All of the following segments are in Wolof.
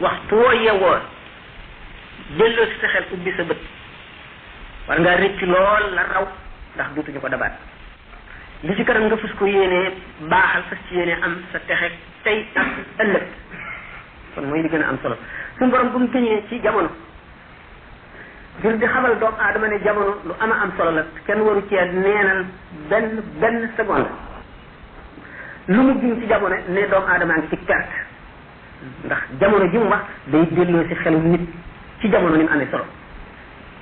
waxtu woo yewoo delloo si sa xel ubbi sa bët war ngaa rëcc lool la raw ndax duutuñu ko dabaat li ci kanam nga fus ko yéenee baaxal fas ci yéenee am sa texe tey ak ëllëg kon mooy li gën a am solo suñu borom bu mu tëñee ci jamono ngir di xamal doomu aadama ne jamono lu ama am solo la kenn waru cee neenal benn seconde lu mu jëm ci jamono ne doomu aadama ngi ci perte ndax jamono ji mu wax day delloo si xelu nit ci jamono ni mu amee solo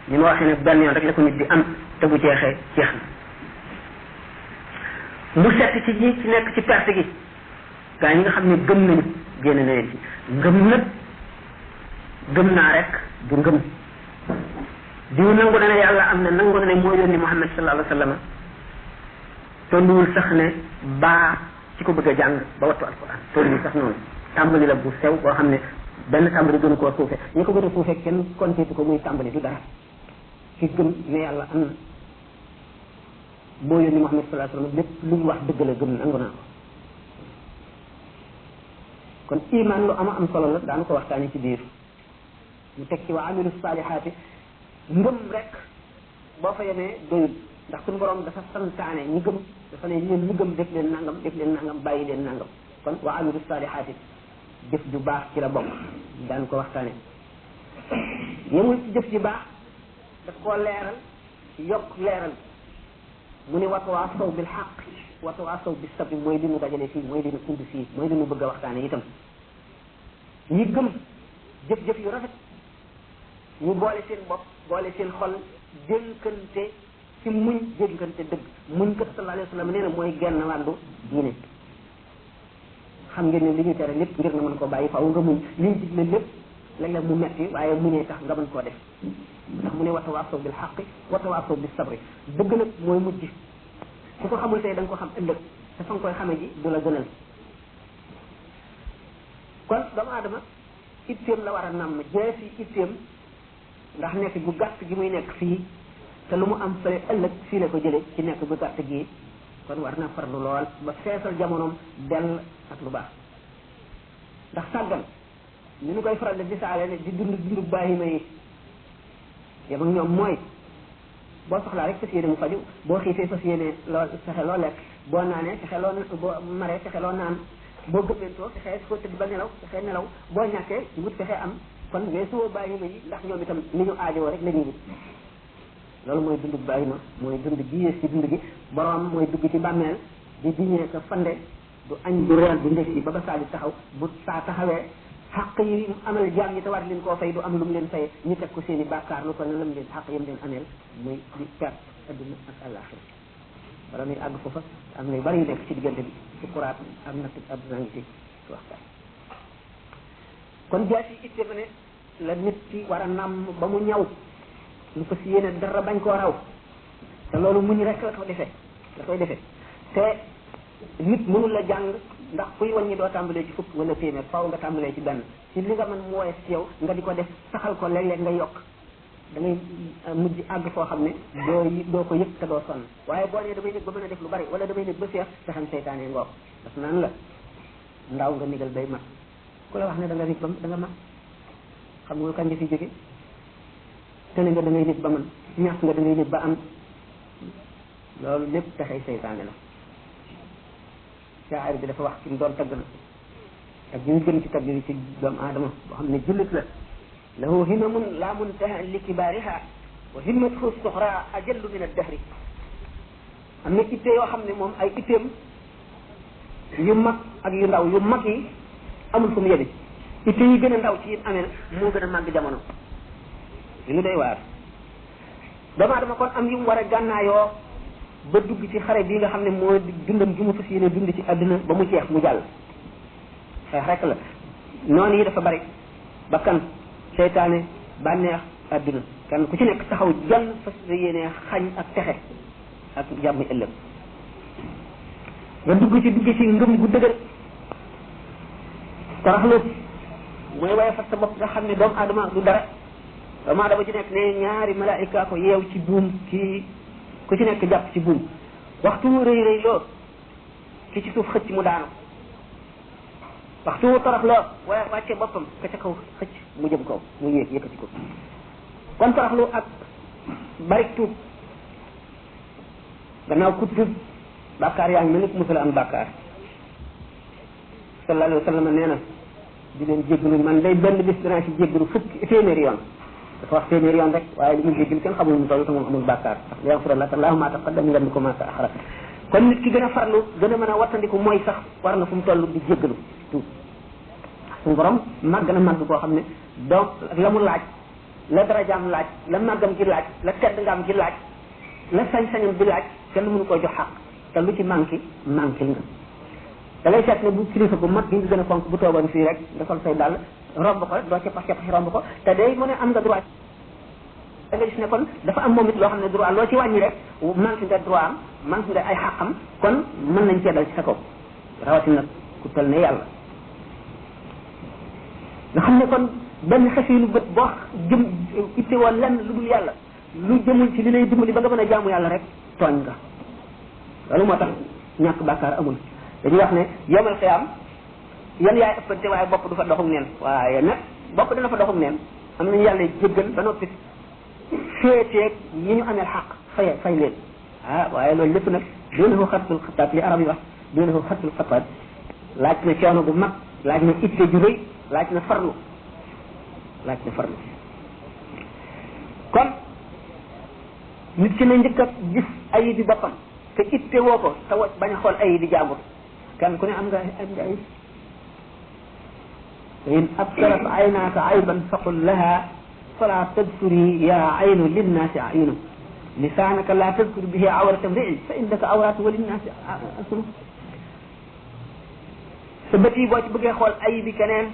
ni ma waxee ne benn yoon rek la ko nit di am te bu jeexee jeex na mu set ci ñi ci nekk ci perte gi gaa ñi nga xam ne gëm nañu génn na leen ci ngëm nag gëm naa rek du ngëm diw nangu na ne yàlla am na nangu na ne moo yónni Muhammad sallallahu alayhi wa sallam tolluwul sax ne baa ci ko bëgg a jàng ba wattu alquran tolluwul sax noonu tàmbali la bu sew boo xam ne benn tàmbali gënu koo suufe ñi ko gën a suufe kenn konteetu ko muy tàmbali du dara ci gëm ne yàlla am na boo yónni Muhammad sallallahu alayhi wa sallam lépp lu mu wax dëgg la gëm nangu naa ko kon iman lu ama am solo la daanu ko waxtaani ci biir mu teg ci wa amilu salihaati ngëm rek boo fa yemee doyul ndax suñu borom dafa santaane ñi gëm dafa ne yéen ñi gëm def leen nangam bàyyi leen nangam kon wa amilu salihaati jëf ju baax ci la bokk daan ko waxtaane yemul ci jëf ju baax daf koo leeral yokk leeral mu ne watawaasaw bil xaq watawaasaw bis sabri mooy li nu dajale fii mooy li nu indi fii mooy li nu bëgg a waxtaane itam ñi gëm jëf-jëf yu rafet ñu boole seen bopp boole seen xol dénkante ci muñ dénkante dëgg muñ kat sallallahu alayhi wa sallam nee na mooy genn wàllu diine xam ngeen ne li ñu tere lépp ngir nga mën koo bàyyi faaw nga muñ li ñu digle lépp léeg-léeg mu metti waaye muñee tax nga mën koo def ndax mu ne watawaasaw bil xaqi watawaasaw bis sabri dëgg nag mooy mujj su ko xamul tey da nga ko xam ëllëg te fa nga koy xame ji du la gënal kon doomu aadama itteem la war a namm jeesi itteem ndax nekk gu gàtt gi muy nekk fii te lu mu am fële ëllëg fii la ko jële ci nekk gu gàtt gi kon war na farlu lool ba feesal jamonoom dell ak lu baax ndax sàggan ni ñu koy faral di gisaale ne di dundu bàyyima yi yam ak ñoom mooy boo soxlaa rek fas yéene mu faju boo xiifee fas yéene loo fexe loo lekk boo naanee fexe loo boo maree fexe loo naan boo gëmmentoo fexe foo tëdd ba nelaw fexe nelaw boo ñàkkee wut fexe am kon weesuwoo bàyyima yi ndax ñoom itam ni ñu aajowoo rek la ñuy wut loolu mooy dundu bàyyima mooy dund gi yées ci dund gi borom mooy dugg ci bàmmeel di diñee ko fande du añ du reer du ndekki ba saa di taxaw bu saa taxawee xaq yi amal jaam ñi te war leen koo fay du am lu mu leen fay ñu teg ko seen i bàkkaar lu ko ne lam leen xaq yam leen ameel muy di perte adduna ak àllaaxira wala muy àgg foofa am na yu bari yu nekk ci diggante bi ci kuraat ak natt adduna ngi ci waxtaan kon jaas yi itte ma ne la nit ki war a nàmm ba mu ñaw lu ko si yéene dara bañ koo raw te loolu muñ rek la koy defee te nit mënul la jàng ndax kuy wàññi doo tàmbalee ci fukk wala téeméer faaw nga tàmbalee ci benn ci li nga mën mu woyes ci yow nga di ko def saxal ko léeg-léeg nga yokk da ngay mujj àgg foo xam ne doo ko yëg te doo sonn waaye boo nee damay nekk ba mën a def lu bari wala damay nekk ba feex te xam seytaane ngoog daf naan la ndaw nga nigal day mat ku la wax ne da nga nit ba da nga mat xam nga kañ nga fi jóge tene nga da ngay nit ba man ñàkk nga da ngay nit ba am loolu lépp taxay seytaane la shaa'ir bi dafa wax ci doon tagg na ak ñu gën ci tagg yi ci doomu aadama boo xam ne jullit la lahu himamun la muntaha li kibaariha wa himmatuhu suxra ajallu min ad-dahri am na itte yoo xam ne moom ay itteem yu mag ak yu ndaw yu mag yi amul fu mu yële itte yi gën a ndaw ci yéen amee na moo gën a màgg jamono li lu doy waar doomu aadama kon am yu mu war a gànnaayoo ba dugg ci xare bii nga xam ne mooy dundam gi mu fas yéene dund ci àdduna ba mu jeex mu jàll xeex rek la noonu yi dafa bari bakkan seytaane bànneex àdduna kan ku ci nekk taxaw jàll fas yéene xañ ak texe ak jàmm ëllëg nga dugg ci ngëm gu dëgër toroxlu mooy waaye fas sa bopp nga xam ne doomu aadama du dara doomu aadama ci nekk ne ñaari malaayika ko yeew ci buum kii ku ci nekk jàpp ci buum waxtu mu rëy loo ki ci suuf xëcc mu daanu waxtu torox loo wàcce boppam ka ca kaw xëcc mu jëm kaw mu yéeg yëkkati ko kon toroxlu ak bari tuub gannaaw ku tuub bàkkaar yaa ngi mel ni musula am bàkkaar sallallahu alayhi wa sallam nee na di leen jéggalu man day benn bis dinaa ci jéggalu fukki téeméeri yoon dafa wax téeméeri yoon rek waaye li mu jéggal kenn xamul mu toll te moom amul bàkkaar ndax li yaxfira laka Allahu ma taqaddama min dhanbika wa ma ta'akhkhara kon nit ki gën a farlu gën a mën a wattandiku mooy sax war na fu mu toll di jéggalu tuub suñu borom màgg na màgg boo xam ne donc la mu laaj la darajaam laaj la màggam gi laaj la tedd ngaam gi laaj la sañ-sañam bi laaj kenn mënu koo jox xaq te lu ci manqué nga da ngay seet ne bu kilifa bu mag bi nga gën a fonk bu toogoon fii rek nga sol say dàll romb ko doo ci pax romb ko te day mu ne am nga droit da nga gis ne kon dafa am moom it loo xam ne droit loo ci wàññi rek manqué nga droit am manqué nga ay xaqam kon mën nañ cee dal ci sa kaw rawatina ku toll ne yàlla nga xam ne kon benn xefiinu bët boo jëm itte woon lenn lu dul yàlla lu jëmul ci li lay dimbali ba nga mën a jaamu yàlla rek tooñ nga loolu moo tax ñàkk bàkkaar amul dañuy wax ne yomal xiyaam yan yaay ëppante waaye bopp du fa doxum neen waaye nag bopp dana fa doxum neen am nañu yàlla jéggal ba noppi féeteeg ñi ñu ameel xaq fay leen waaye loolu lépp nag dina ko xattul xataat li arab yi wax dina ko xattul xataat laaj na coono bu mag laaj na itte ju rëy laaj na farlu kon nit ki na njëkk a gis ayi bi boppam te itte woo ko te bañ a xool ayi bi jàmbur kan ku ne am nga ayib in absarat aynaaka ayban faqul laha fala tadkuri ya aynu linnaasi aynu lisaanaka la tadkur bihi awrata mri'in fa innaka awratu wa linnaasi asnu sa bët yi boo ci bëggee xool ayib bi keneen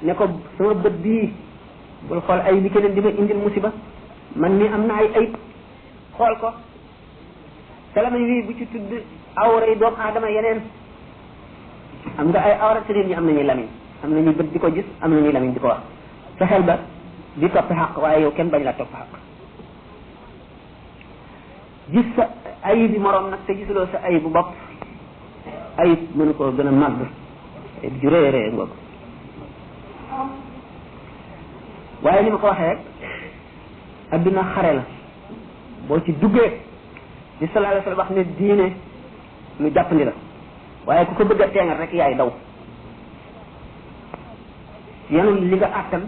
ne ko sama bët bii bul xool ayib bi keneen di ma indil musiba man mi am na ay ayib xool ko te lamañ wi bu ci tudd awra yi doomu aadama yeneen am nga ay awra te nit ñi am nañuy lamiñ am nañuy bët di ko gis am nañuy lamiñ di ko wax fexeel ba di topp xaq waaye yow kenn bañ la topp xaq gis sa ayib bi moroom nag te gisuloo sa ayib bu bopp ayib mënu koo gën a màgg ayib ju rëy rëy ngoog waaye ni ma ko waxee rek adduna xare la boo ci duggee di sallallahu alayhi wa sallam wax ne diine lu jàppandi la waaye ku ko bëgg a teengal rek yaay daw yanul li nga àttan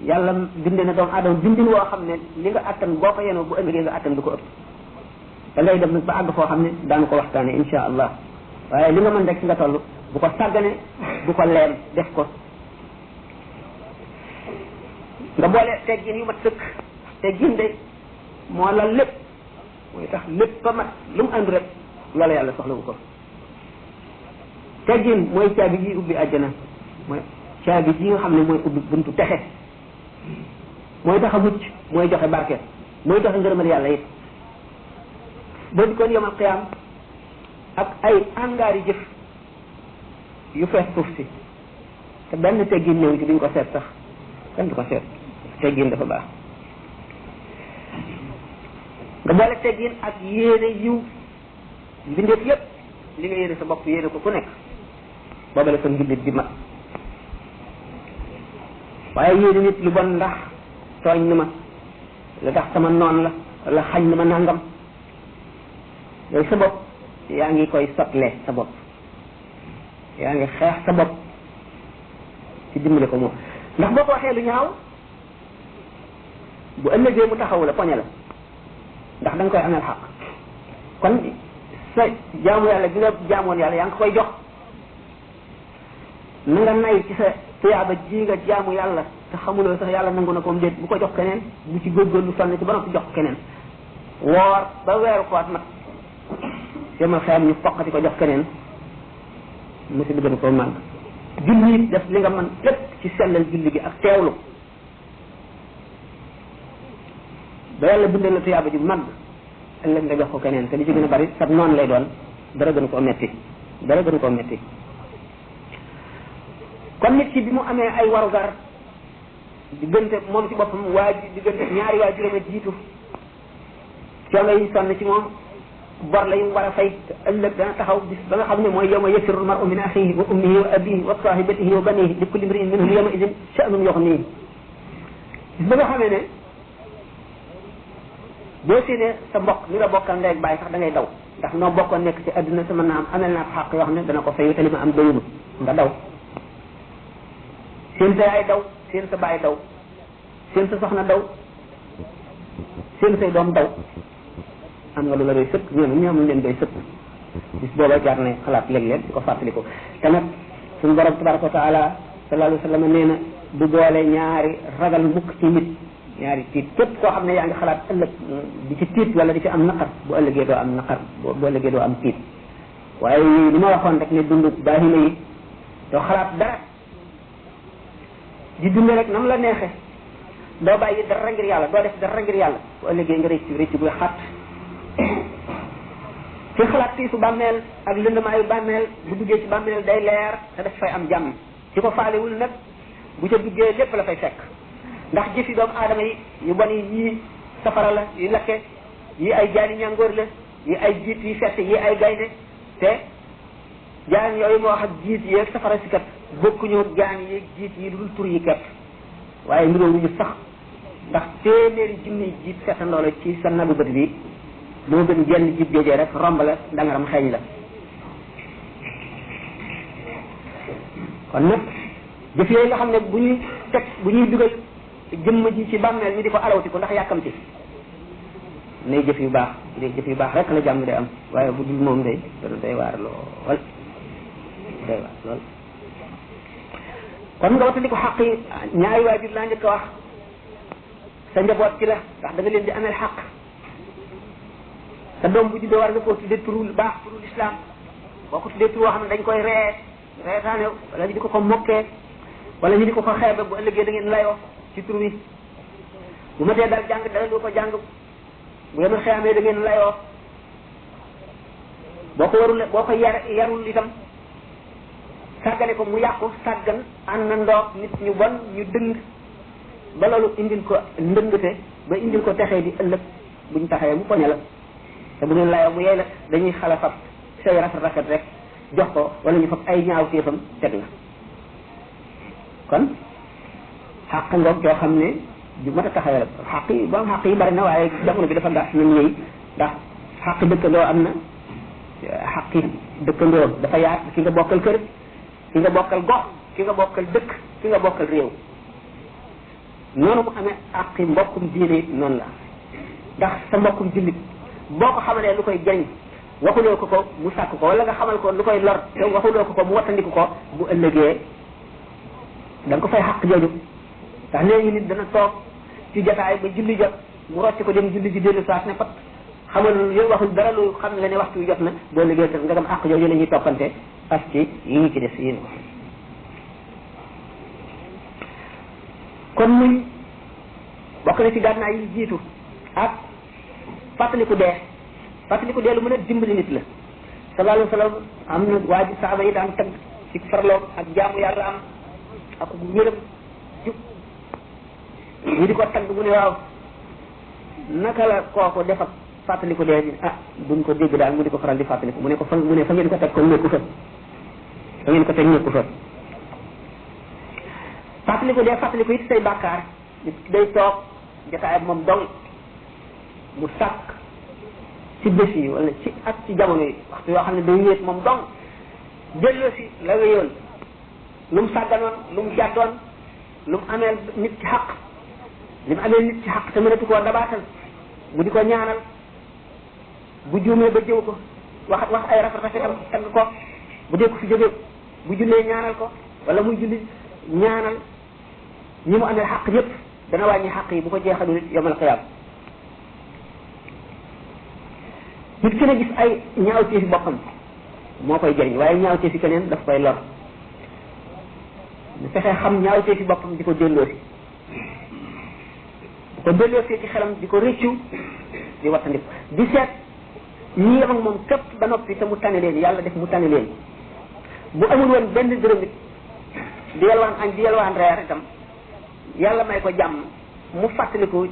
yàlla binde na doomu aadama bindin woo xam ne li nga àttan boo ko yenoo bu ëllëgee nga àttan du ko ëpp da ngay dem nag ba àgg foo xam ne daanu ko waxtaane insha allah waaye li nga mën rek ci nga toll bu ko sàggane bu ko leem def ko nga boole teggin yu mat sëkk teggin de moo la lépp mooy tax lépp ba mat lu mu àndu rek loola yàlla soxla bu ko teggin mooy caabi ji ubbi àjjana mooy caabi ji nga xam ne mooy ubbi buntu texe mooy tax a mucc mooy joxe barke mooy joxe ngërëmal yàlla it boo di koon yomal qiyaam ak ay angaari jëf yu fees suuf si te benn teggin ñëw ci duñ ko seet sax kenn du ko seet teggin dafa baax nga boole teggin ak yéene yiw mbindeef yépp li nga yéene sa bopp yéene ko ku nekk boobale sa njullit di mat waaye yéene nit lu bon ndax tooñ ni ma la tax sama noon la wala xañ na ma nangam yooyu sa bopp yaa ngi koy sotle sa bopp yaa ngi xeex sa bopp ci dimbale ko moom ndax boo ko waxee lu ñaaw bu ëllëgee mu taxaw la poñe la ndax da nga koy ameel xaq kon sa jaamu yàlla gi nga jaamoon yàlla yaa ngi koy jox na nga nay ci sa tuyaaba ji nga jaamu yàlla te xamuloo sax yàlla nangu na ko déet bu ko jox keneen bu ci góorgóorlu sonn ci ba noppi jox keneen woor ba weeru koot mat yomal xeyam ñu foqati ko jox keneen musiba gën koo màgg julli it def li nga mën lépp ci sellal julli gi ak teewlu ba yàlla bindal la tuyaaba ji màgg ëllëg nga jox ko keneen te li ci gën a bari sab noonu lay doon dara gën koo metti dara gën koo metti kon nit ki bi mu amee ay warugar diggante moom ci boppam diggante ñaari waajuram a jiitu coono yi sonn ci moom bor la yu war a fay ëllëg dana taxaw bis ba nga xam ne mooy yawma yafirru al-mar'u min akhihi wa ummihi wa abihi wa sahibatihi wa banihi li kulli imri'in minhum yawma idhin sha'nun yughnihi bis ba nga xamee ne boo séenee sa mbokk mi nga bokkal ndey ak baay sax da ngay daw ndax noo bokkoon nekk ci adduna sama naam amel naa ko xàq yoo xam ne dana ko fay te li ma am doyul nga daw seen sa yaay daw seen sa baay daw seen sa soxna daw seen say doom daw am nga lu la doy sëkk ñoom ñu leen doy sëkk bis booba jaar ne xalaat léeg-léeg di ko fàttaliku te nag suñu borom tabaraka wa taala sallallahu alayhi wa sallam nee na du boole ñaari ragal mukk ci nit ñaari tiit képp koo xam ne yaa ngi xalaat ëllëg di ci tiit wala di ci am naqar bu ëllëgee doo am naqar bu ëllëgee doo am tiit waaye li ma waxoon rek ne dund baahima yi doo xalaat dara di dund rek nam la neexe doo bàyyi dara ngir yàlla doo def dara ngir yàlla bu ëllëgee nga rëcc buy xat ci xalaat tiisu bàmmeel ak lëndamaayu bàmmeel bu duggee ci bàmmeel day leer te daf fay am jàmm ci ko faalewul nag bu ca duggee lépp la fay fekk ndax jëfi doomu aadama yi yu bon yi yii safara la yu lakke yi ay jaani ñàngoor la yi ay jiit yi fett yi ay gaynde te jaan yooyu moo wax ak jiit yi ak safara si kat bokkuñu jaan yi jiit yi lu dul tur yi kat waaye niroo wuñu sax ndax téeméeri junni jiit fettandoo la ci sa nagu bët bi moo gën jenn jib joojee rek romb la dangaram xeeñ la kon nag jëf yooyu nga xam ne bu ñuy dugal jëmm ji ci bàmmeel ñu di ko alawti ko ndax yàkkamti nay jëf yu baax jëf yu baax rek la jàmm day am waaye bu dul moom day day waar lool day waar lool kon nga watandi ko xaq yi ñaari waajur laa njëkk a wax sa njaboot ci la ndax da nga leen di ameel xaq sa doom bu juddoo war nga koo tuddee turu baax turu lislaam boo ko tuddee turu woo xam ne dañ koy reetaane wala ñu di ko mokkee wala ñu di ko xeebe bu ëllëgee da ngeen layoo ci tur wi bu ma tee dal jàng dara du ko jàng bu yemal xeamee da ngeen layoo boo ko yarul itam sàggane ko mu yàqu sàggan ànd na ndoog nit ñu bon ñu dëng ba loolu indil ko ndëngate ba indil ko texee di ëllëg buñ taxee mu poñe la te bu ngeen layoo mu yey la dañuy xala fab say rafet rek jox ko wala ñu fab ay ñaaw téefam teg la kon xàq ngoog yoo xam ne ju mat a taxawee la xàq yi borom xàq yi bari na waaye jamono bi dafa gàtt nañ ñëy ndax xàq dëkkandoo am na xàq dëkkandoo dafa yaat ki nga bokkal kër ki nga bokkal gox ki nga bokkal dëkk ki nga bokkal réew noonu mu amee àqi mbokkum diine it noonu la ndax sa mbokkum jullit boo ko xamalee lu koy jëriñ waxuloo ko mu sàkk ko wala nga xamal ko lu koy lor te waxuloo ko mu wattandiku ko bu ëllëgee da nga ko fay xaq jooju ndax léegi nit dana toog ci jotaay ba julli jot mu rocc ko dem julli ji dellu saat ne pat xamal yow waxul dara lu xam nga ne waxtu wi jot na boo liggéey te nga dem xaq jooju la ñuy toppante as ci yi ñu ci des yéen kon muñ bokk na ci gànnaay yi jiitu ak fàttaliku dee lu mën a dimbali nit la sallallahu alayhi wa sallam am na waa ji saaba yi daan tagg ci farloog ak jaamu yàlla am ak wéram jub ñu di ko tagg mu ne waaw naka la kooku defat fàttaliku dee duñ ko dégg daal mu di ko faral di fàttaliku mu ne fa ngeen ko teg kon nekku fa ngeen ko teg nekku fa fàttaliku it say bàkkaar nit day toog jotaay moom dong mu sàkk ci bés yi wala ci ak ci jamono yi waxtu yoo xam ne day wéet moom dong delloo si la wéyoon lu mu sàgganoon lu mu jàddoon lu mu ameel nit ci xaq li mu ameel nit ci xaq te mënatu koo dabaatal bu di ko ñaanal bu juumee ba jëw ko wax ay rafetam tagg ko bu dee ko fi jógee bu jullee ñaanal ko wala muy julli ñaanal ñi mu ameel xaq yépp dana wàññi xaq yi bu ko jeexalul yomal xiyaam nit ki ne gis ay ñaawteefi boppam moo koy jëriñ waaye ñaawteefi keneen daf koy lor bu fexee xam ñaawteefi boppam di ko delloosi bu ko delloosee ci xelam di ko rëccu di wattandiku di seet ñi yem ak moom képp ba noppi te mu tane leen yàlla def mu tane leen bu amul woon benn dërëm it di yalwaan añ di yalwaan reer itam yàlla may ko jàmm mu fàttaliku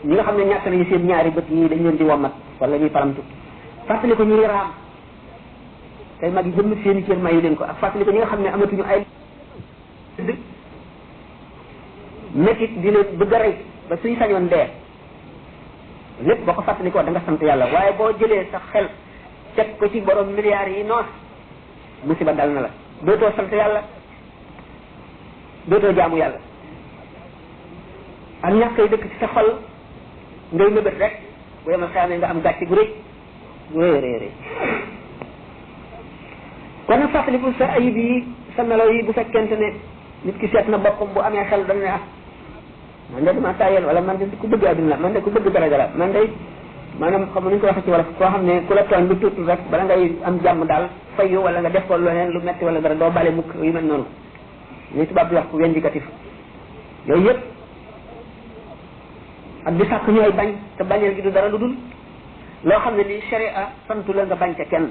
ñi nga xam ne ñàkk nañu seen ñaari bët yi dañ leen di wommat wala ñuy palamtu fàttali ko ñuy raam tey mag yi jëmm seeni cër mayu leen ko ak fàttali ko ñi nga xam ne amatuñu ay métit di leen bëgg a rey ba suñ sañoon dee lépp boo ko fàttali ko da nga sant yàlla waaye boo jëlee sa xel teg ko ci borom milliards yi noos musiba dal na la dootoo sant yàlla dootoo jaamu yàlla ak ñàkk yi dëkk ci sa xol ngay mëbët rek bu yemal xamee nga am gàcce gu rëy rëy kon nag fàttaliku sa ayib yi sa melo yi bu fekkente ne nit ki seet na boppam bu amee xel dañ ne ah man de dama tàyyel wala man de ku bëgg àdduna la man de ku bëgg daraja la man de maanaam xam nu ñu ko waxee ci wala koo xam ne ku la tooñ lu tuuti rek bala ngay am jàmm daal fayu wala nga def ko leneen lu metti wala dara doo bale mukk yu mel noonu li tubaab di wax ku vindicatif yooyu yëpp ak di sàkk ñooy bañ te bañeel gi du dara lu dul loo xam ne lii sharia santu la nga bañ ca kenn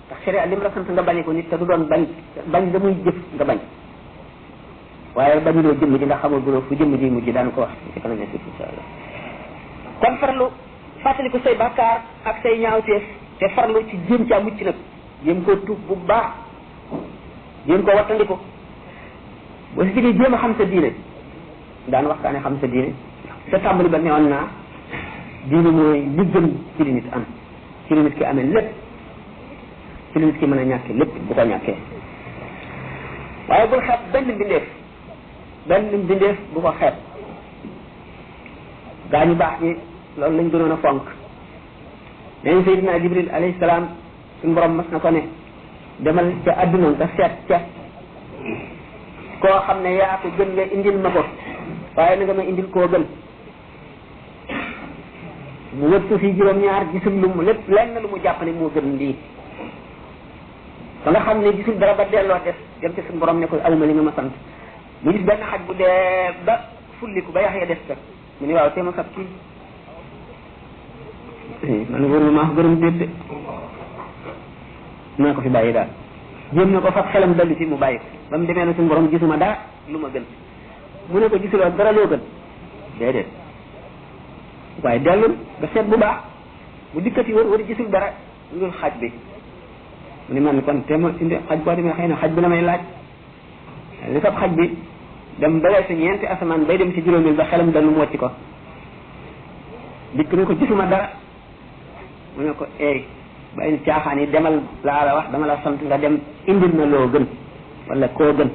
ndax sharia lim la sant nga bañe ko nit te du doon bañ da muy jëf nga bañ waaye bañuloo jëmm ji nga xamul guloo fu jëmm ji mujj daan ko wax ci kanam nekk insha Allah kon farlu fàttaliku say bàkkaar ak say ñaawteef te farlu ci jéem caa mucc nag jéem koo tuub bu baax jéem koo wattandiku boo si jógee jéem a xam sa diine daan waxtaane xam sa diine sa tàmbali ba newoon naa diine mooy li gën ci li nit am ci li nit ki amee lépp ci li nit ki mën a ñàkke lépp bu ko ñàkkee waaye bul xeeb benn mbindeef bu ko xeeb gaa ñu baax ñi loolu lañ gënoon a fonk dañu Seydina Jibril alayhi salaam suñu borom mas na ko ne demal ca adduna nga seet ca koo xam ne yaa ko gën nga indil ma ko waaye na nga ma indil koo gën mu wër suuf yi juróom-ñaar gisul lu mu lépp lenn lu mu jàpp ne moo gën lii ba nga xam ne gisul dara ba delloo def dem ci suñu borom ne ko awma li nga ma sant mu gis benn xaj bu dee ba fulliku ba yax ya def ka mu ne waaw te ma fab kii man wóorul maa ko gërëm déet naa ko fi bàyyi daal jéem na ko fab xelam dallu ci mu bàyyi ko ba mu demee na suñu borom gisuma dara lu ma gën mu ne ko gisuloo dara loo gën déedéet waaye dellul nga seet bu baax bu dikkati wër gisul dara lu dul xaj bi mu ne man kon te ma indi xaj boo demee xëy na xaj bi la may laaj li fab xaj bi dem ba weesu ñeenti asamaan bay dem ci juróomil ba xelam dallu mu wàcc ko dikk ne ko gisuma dara mu ne ko eey bàyyi caaxaan yi demal laa la wax dama la sant nga dem indil na loo gën wala koo gën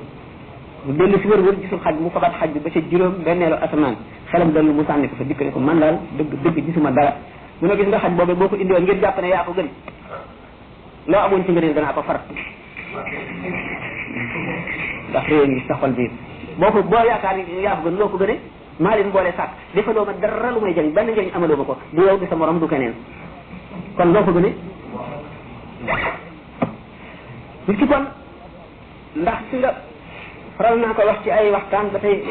mu dellu si wër gisul xaj mu fabat xaj bi ba ca juróom benneelu asamaan xelam dallu mu sànni ko fa dikk ne ko man daal dëgg gisuma dara mu ne gis nga xaj boobu boo ko indiwoon ngir jàpp ne yaa ko gën loo amoon ci ngëneel danaa ko far ndax réew ngi sa xol bi boo yaakaar ni yaa ko gën loo ko gëne maa leen boole sàkk defaloo ma dara lu may jëriñ benn njëriñ amaloo ma ko du yow du sa morom du keneen kon loo ko gëne nit ki kon ndax si nga faral naa ko wax ci ay waxtaan ba tey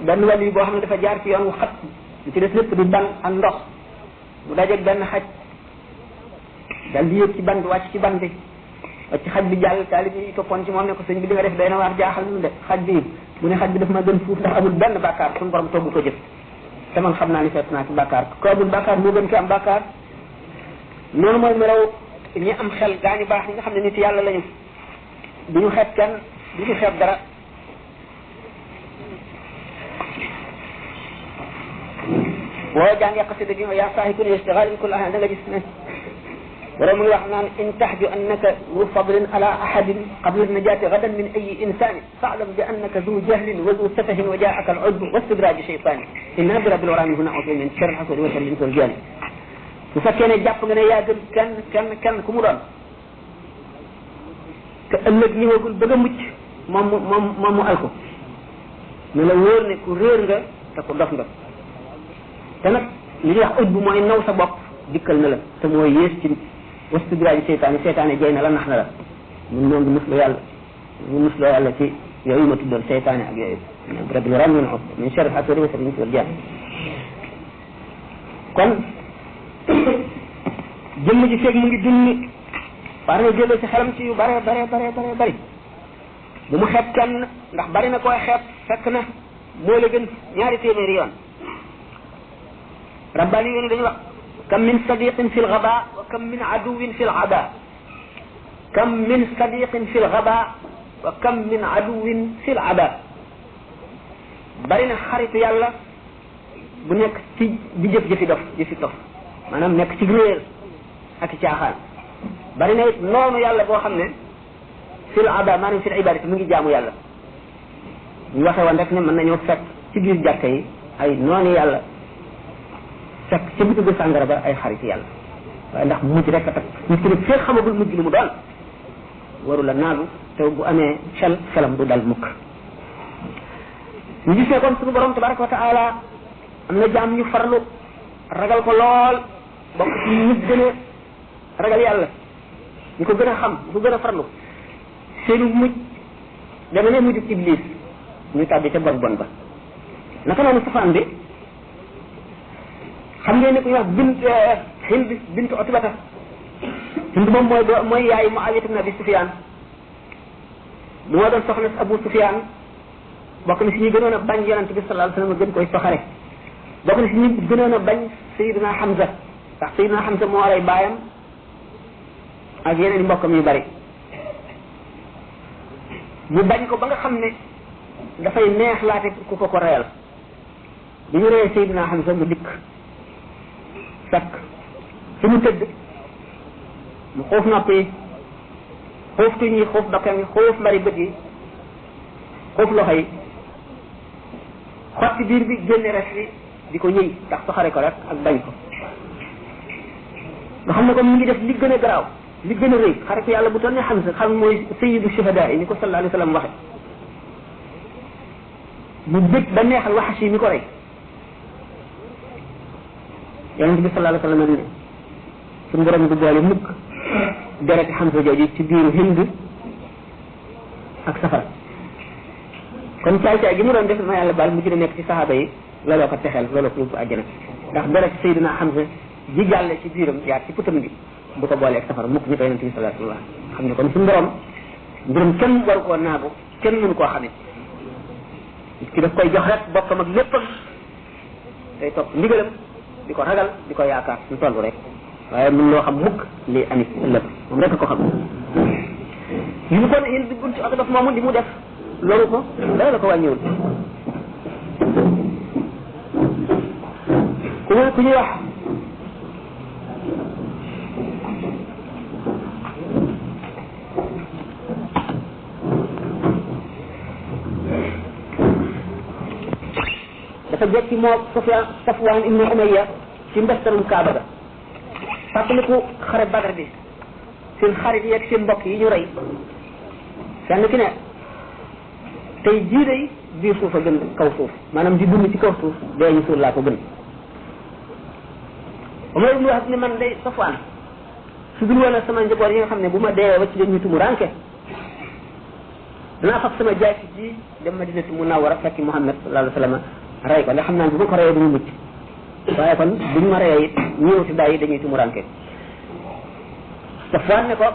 benn wàll yi boo xam ne dafa jaar ci yoon wu xat li ci des lépp di ban ak ndox mu dajeeg benn xaj dal di yëg ci ban bi wàcc ci ban bi wàcc xaj bi jàll taalib yi toppoon ci moom ne ko sëñ bi di nga def day na waar jaaxal nu de xaj bi mu ne xaj bi daf ma gën fuuf ndax amul benn bàkkaar suñu borom togg ko jëf te man xam naa ni feet naa ci bàkkaar ko amul bàkkaar moo gën ki am bàkkaar noonu mooy melaw ñi am xel gaa ñu baax ñi nga xam ne nit yàlla lañu du ñu xeeb kenn du ñu xeeb dara boo jàngee xasida gi yaa saahikun istighal bi kulli ahad da nga gis ne borom muy wax naan in tahju annaka zu fadlin ala ahadin qabla najati gadan min ayi insani fa'lam bi annaka zu jahlin wa zu safahin wa ja'aka al-'udb wa istidraj shaytan inna bi rabbil wara minhu na'udhu min sharri hasad wa sharri al jani su fekkee ne jàpp nga ne yaa gën kenn ku mu doon te ëllëg ñëwagul bëgg a mucc moom mu alko ne la wóor ne ku réer nga te ku dof nga te nag li ñuy wax ujb mooy naw sa bopp dikkal na la te mooy yées ci wastidraaj seytaane jay na la nax na la ñun ñoo ngi musloo yàlla ci yooyu ma tuddoon seytaane ak yooyu rabbil wara min sharri hasidin wa sharri al jani kon jëmm ji feeg mu ngi dund war na jëlee ci xelam ci yu bare bari bu mu xeeb kenn ndax bari na koy xeeb fekk na moo la gën ñaari téeméeri yoon rabbani yoon dañuy wax kam min sadiqin fi lgaba wa kam min aduwin fi lada kam min sadiqin fi lgaba wa kam min aduwin fi lada bari na xaritu yàlla bu nekk ci di jëf-jëfi dof jëfi tof maanaam nekk ci réer ak i caaxaan bari na it noonu yàlla boo xam ne fi lada maanaam fi libadati mu ngi jaamu yàlla ñu waxe woon rek ne mën nañoo fekk ci biir jàkka yi ay noonu yàlla fekk ca bitigu sàngara ba ay xarit yàlla waaye ndax mujj rek a tax nit ki ne fee xamagul mujj lu mu doon waru la naagu te bu amee xelam du dal mukk ñu gis ne kon suñu borom tabaraka wa taala am na jaam ñu farlu ragal ko lool bokk ci ñi gën a ragal yàlla ñu ko gën a xam ñu ko gën a farlu seenu mujj dama ne mujj iblis ñu tàbbi ca bon bon ba naka noonu safaan bi xam ngeen ne ku ñuy wax Hind bint Utbata Hind moom mooy yaayu Muawiya ibn Abi Sufyan bu moo doon soxna si Abu Sufyan bokk na si ñi gënoon a bañ yonente bi sallallahu alayhi wasallam gën koy soxare bokk na si ñi gënoon a bañ Sayyidina Hamza ndax Sayyidina Hamza moo rey baayam ak yeneen i mbokkam yu bari mu bañ ko ba nga xam ne dafay neex laate ku ko reyal bi ñu reyee Sayyidina Hamza mu dikk fekk fi mu tëdd mu xoof nopp yi xoof tuñ yi xoof bakkan yi xoof mbari bët yi xoof loxo yi xotti biir bi génne res bi di ko ñëy ndax soxare ko rek ak bañ ko nga xam ne kon mu ngi def li gën a garaaw li gën a rëy xaritu yàlla bu toll ne Hamza xam mooy sayyidu shuhada yi ni ko sallallahu alayhi wa sallam waxe mu dëkk ba neexal Wahshi yi mi ko rey yonente bi sallallahu alayhi wa sallam ne suñu borom du boole mukk dereti Hamza jooju ci biiru Hind ak safara kon caay-caay gi mu doon def ma yàlla baal mu gën a nekk ci saxaaba yi looloo ko texeel looloo ko yóbbu àjjana ndax dereti Sayyidina Hamza ji jàlle ci biiram jaar ci putam bi bu ko booleeg safara mukk ñu ko yonente bi sallallahu alayhi wa sallam xam ne kon suñu borom mbirum kenn waru koo naagu kenn mënu koo xamit ki daf koy jox rek boppam ak léppam day topp ndigalam di ko ragal di ko yaakaar ñu toll rek waaye mun loo xam mukk li amit ëllëg moom rek ko xam li mu kon yéen di buntu ak daf moomu li mu def loolu ko dara la ko wàññiwul ku ñuy wax dafa jekki moo Safwan ibnu Umayya ci mbestarum Kaaba ga fàttaliku xare Badar bi seen xarit yi ak seen mbokk yi ñu rey kenn ki ne tey jii day biir suuf a gën kaw suuf maanaam di dund ci kaw suuf dee ñu suul laa ko gën Umar ibnu Wahab ne man day Safwan su dul wala sama njaboot yi nga xam ne bu ma dee wacc dañuy tumu ranke danaa fab sama jaay ci ji dem Madinatu Munawwara fekki Muhammad sallallahu alayhi wa sallam rey ko ndax xam naa bu ma ko reyee duñu mucc waaye kon buñ ma reyee it ñëw si bàyyi dañuy tumuranke Safwan ne ko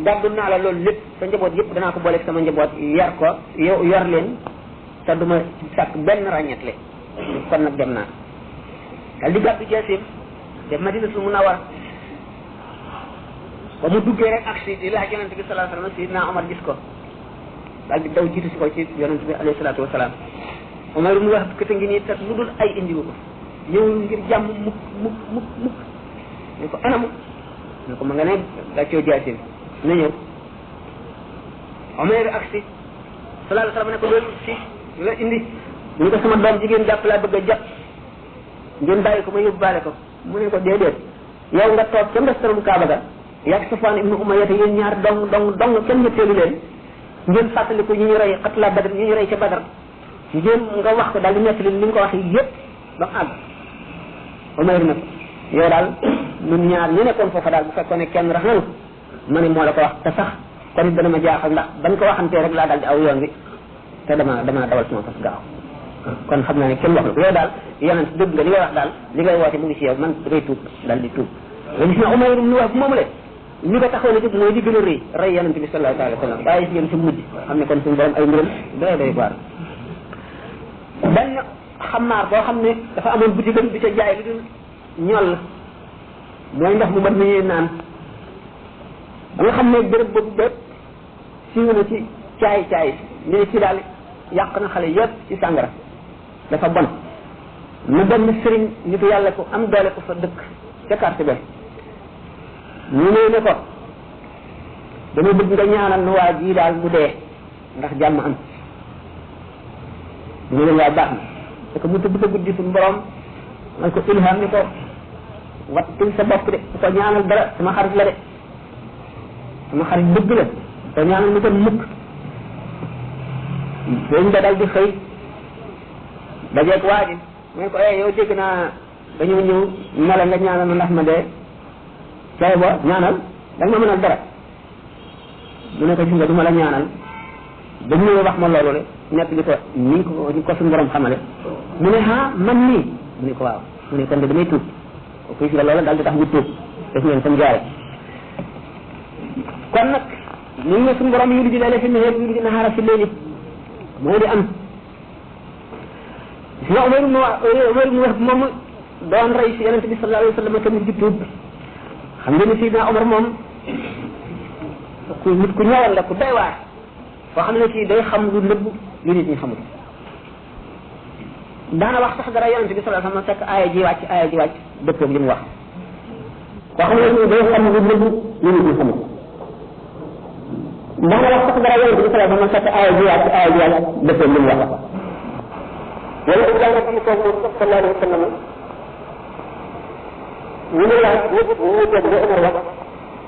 gàddu naa la loolu lépp sa njaboot yëpp danaa ko booleeg sama njaboot yar ko yor leen te duma sàkk benn ràññetle kon nag dem naa dal di gàddu jeesim dem Madinatul Munawwara ba mu duggee rek ak si di laaj yonente bi sallallahu alayhi wa sallam Sidna Omar gis ko daal di daw jiitu si ko ci yonente bi alayhi salaatu wasalaam Omar ibn Wahab këte ngi nii te lu dul ay indiwu ko ñëwul ngir jàmm mukk ne ko anamu ne ko ma nga ne gàccoo jaasim na ñëw Omar ak si sallallahu alayhi wa sallam ne ko loolu si la indi mu ne ko sama doom jigéen jàpp laa bëgg a jàpp ngeen bàyyi ko ma yóbbaale ko mu ne ko déedéet yow nga toog ca mbestarum Kaaba ga yaag Safwan ibnu Umayya yéen ñaar dong kenn ñetteelu leen ngeen fàttaliku ñu ñu rey xatla Badr ñu ñu rey ca Badr ngeen nga wax ko daal di nettali li nga ko wax yëpp ba mu àgg Umayr nag yow daal ñun ñaar ñu nekkoon foofa daal bu fekkoon ne kenn rax nanu ma ne moo la ko wax te sax kon it dana ma jaaxal ndax bañ ko waxantee rek laa daal di aw yoon bi te dama dawal sama fas gaaw kon xam naa ne kenn wax la ko yow daal yonent dëgg nga li ngay wax daal li ngay woote mu ngi ci yow man da ngay tuub daal di tuub nga gis ne Umayr mu wax bu moomu le li ko taxaw na jóg mooy li gën a rëy yonent bi sallallahu alayhi wa sallam waaye si ngeen si mujj xam ne kon suñu borom ay mbiram doy waar benn xamaar boo xam ne dafa amoon butigam bi ca jaay lu dul ñoll mooy ndox mu mat mi ñuy naan ba nga xam ne béréb boobu bépp siiw na ci caay ne ci daal yàq na xale yépp ci sàngara dafa bon mu benn sëriñ nitu yàlla ko am doole ko fa dëkk ca quartier ba ñu ne ko dama bëgg nga ñaanal nu waa ji daal mu dee ndax jàmm am ñu ne waa baax na parce que mu tëdd ko guddi suñu borom man ko ilham ni ko wattul sa bopp de ko ñaanal dara sama xarit la de sama xarit dëgg la ko ñaanal mu ko mukk dañ da dal di xëy dajeeg waa ji mu ko yow dégg naa dañoo ñëw ne la nga ñaanal ma ndax ma dee cay bo ñaanal da nga ma mënal dara mu ne ko gis nga du ma la ñaanal ba ñëwee wax ma loolu de nekk li ko ni ko suñu borom xamale mu ne man nii mu ne ko waaw mu ne kon de damay tuub ko gis nga loola daal di tax ñu tuub def ngeen sam jaare kon nag ñu ne suñu borom yu di leele fi naheer yu di nahaara fi leeli moo di am si nga Umar mu wax moom doon rey si yonente bi sallallahu alayhi wa sallam tamit di tuub xam nga ni Sidna Umar moom ku nit ku ñëwal la ku doy waar foo xam ne kii day xam lu nëbb lu nit ñi xamul daana wax sax dara yonente bi sallallahu alayhi wa sallam fekk aaya ji wàcc dëppoog li mu wax koo xam ne kii day xam lu nëbb lu nit ñi xamul daana wax sax dara yonente bi sallallahu alayhi wa sallam fekk aaya ji wàcc dëppoog li mu wax wala jàng ci ko sallallahu alayhi wa sallam ñu ne laaj ñu toog ba Umar wax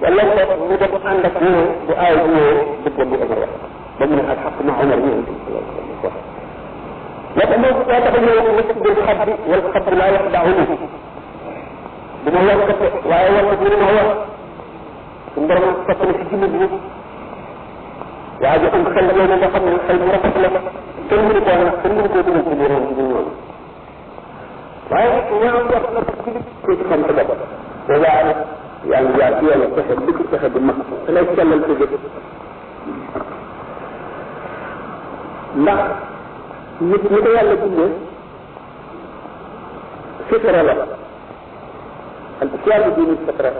wala mu def ànd ak ñu bu aay bu ñëwee dëppoog bu Umar wax ba mu ne ak xaq ma Umar ñu لا تبني المسجد بالخبر والخبر لا يخدعني بما يوقف ويوقف من هو عندما تكون في جنوب وعاد أن خلى لنا دخل من خلى مرفق لك تنمر كوانا تنمر كوانا تنمر كوانا وعاد نعم وصلنا في الجنوب كيف كان سبب وعاد يعني يأتي أن يتخذ بك اتخذ المقصد فلا يتكلم في جنوب لا nit ñi ko yàlla bindee fitra la al islam diinu fitra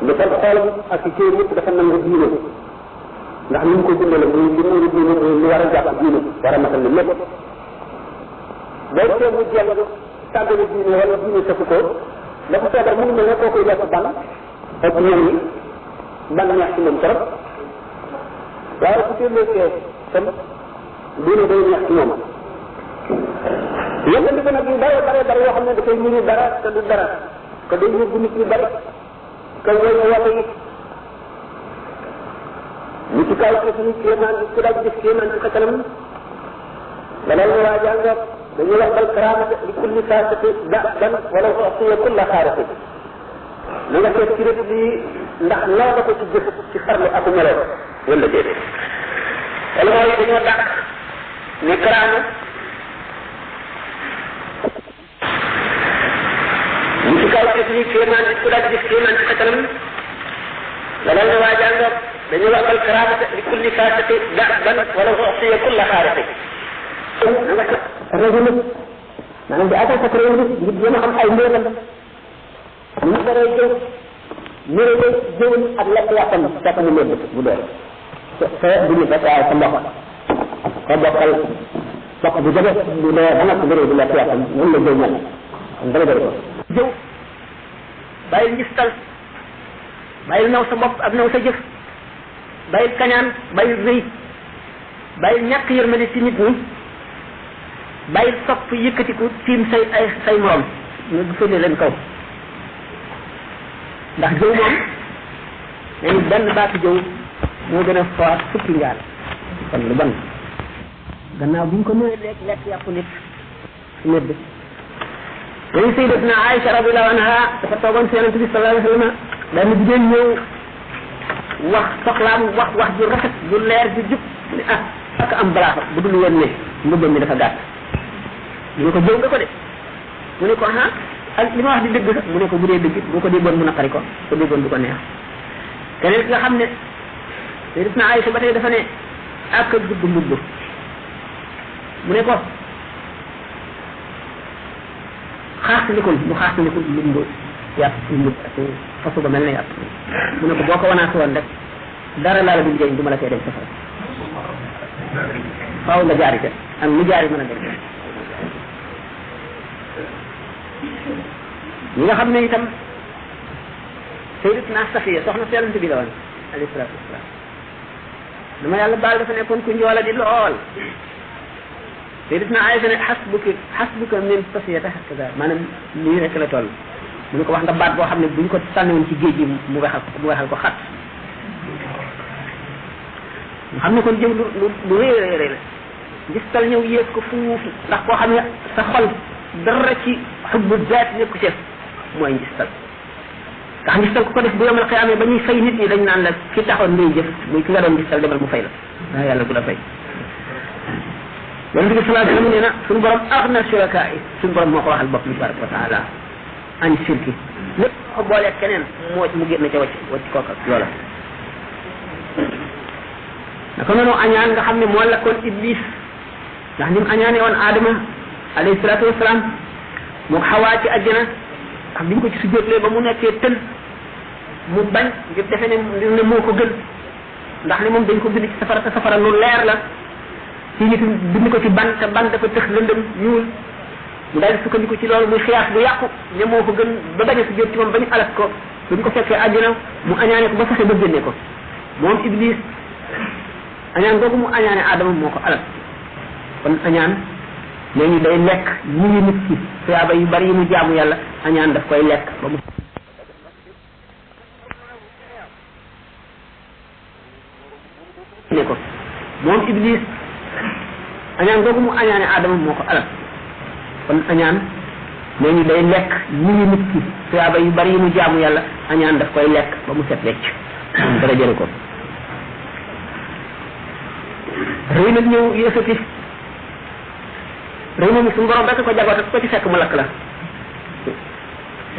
dafa xool ak ci nit dafa nangu diine ndax ni mu ko bindee la muy li nangu diine lu war a jàpp diine war a matal lépp boo tee mu jàng tàmbali diine wala diine safu ko dafa feebar mu ngi mel ne koo koy lekk ban ak ñoom yi ban neex ci moom trop waaye bu tee lekkee kon diine day neex ci ñoom yëpp di nag yu bare yoo xam ne dafay niru dara te du dara que day yóbbu nit ñu bari que wala wala yi ñu ci kaw ci suñu kéemaan bi ku daal gis kéemaan ci sa kanam dalal ne waa jàngat dañuy wax bal karaamate li kulli saasati dan wala usiya kulla xaarati na nga seet ci rek bi ndax loo nga ko ci jëf ci farlu ak melo wala déedéet wala mooy dañoo dàq ne karaama ñu ci kaw ci suñu kéemaan bi ku daal gis kéemaan ci sa kanam dalal ne waa jàngat dañuy wax bal karaamate li kulli saasati dan wala usiya kulla xaarati rajul maanaam di atal sa kuréel bi ngir jéem a xam ay mbéyam ñu daree jëw ñërële jëwul ak lekk yàppam fekk mu lépp bu doole te bu ñu fekk waaye sa mbokk sa bokkal mbokk bu jege bu dee ba nag bëree di lekk yàppam noonu la jëw mel kon dara bëri ko jëw bàyyil ngistal bàyyil naw sa bopp ak naw sa jëf bàyyil kañaan bàyyil rëy bàyyil ñàkk yërmande ci nit ñi bàyyil sopp yëkkatiku tiim say morom nga du fële leen kaw ndax jëw moom nañu benn baatu jëw moo gën a foor fukki ngaal kon lu bon gannaaw bu ñu ko mënee lekk yàpp nit su medd dañu sayyidatuna Aïcha radiyallahu anha dafa toogoon si yonente bi sallallahu alayhi wa sallam dañu jigéen ñëw wax soxlaam wax ju rafet ju leer ju jub ne ak am balaaxa bu dul woon ne mbubbam mi dafa gàtt mu ne ko jëw nga ko de mu ne ko ak li ma wax di dëgg sax mu ne ko bu dee dëgg boo ko déggoon mu naqari ko déggoon du ko neex keneen ki nga xam ne te def na Aïcha ba tey dafa ne ak gudd mbubb xaasandikul mu xaasandikul lumbu yàpp lumbu ak fasu ba mel ne yàpp mu ne ko boo ko wanaatu woon rek dara laa la dul jëriñ du ma la tee dem safara faaw nga jaari ca ak lu jaari mën a dem ñi nga xam ne itam sayyidatuna Safiya soxna si Yonent bi la woon alayhi salaatu wasalaam dama yàlla baal dafa nekkoon ku njoola di lool sayyidatuna Aysa ne xasbuka min Safiyata hakaza maanaam lii rek la toll mu ne ko wax nga baat boo xam ne buñ ko sànniwoon ci géej gi mu wexal ko xat nga xam ne kon jëw lu rëy rëy la ngistal ñëw yées ko fuuf ndax koo xam ne sa xol dara ci xubbu zaat nekku ci mooy ngistal ndax ngistal ku ko def bu yomal xiyaamee ba ñuy fay nit ñi dañ naan la ki taxoon ngay jëf muy ki nga doon ngistal demal mu fay la daa yàlla du la fay yonent bi sallallahu alayhi wa sallam nee na suñu borom aghna shuraka yi suñu borom moo ko waxal bopp bi tabaraka wa taala an shirki lépp ko booleeg keneen moo mu génn ca wacc kooka loola naka noonu añaan nga xam ne moo lakkoon iblis ndax ni mu añaane woon Adama alayhi salaatu wasalaam moo xawaa ci àjjana ndax biñ ko ci sujjóotlee ba mu nekkee tën mu bañ ngir defe ne moo ko gën ndax ne moom dañ ko bind ci safara te safara lu leer la ci nit bind ko ci ban te ban dafa tëx lëndëm ñuul mu daal di sukkandiku ci loolu muy xiyaas bu yàqu ne moo ko gën ba bañ a sujjóot ci moom ba ñu alak ko buñ ko fekkee àjjana mu añaane ko ba fexe ba génne ko moom iblis añaan googu mu añaane Adama moo ko alal kon añaan léegi day lekk ñu ngi nit ki tuyaaba yu bari yi mu jaamu yàlla añaan daf koy lekk ba mu ne ko moom iblis añaan googu mu añaane Adama moo ko alal kon añaan léegi day lekk ñu ngi nit ki tuyaaba yu bari yi mu jaamu yàlla añaan daf koy lekk ba mu set wecc dara jëru ko rëy nag ñëw yësati rëy moom suñu borom rek ko jagoote ko ci fekk mu lakk la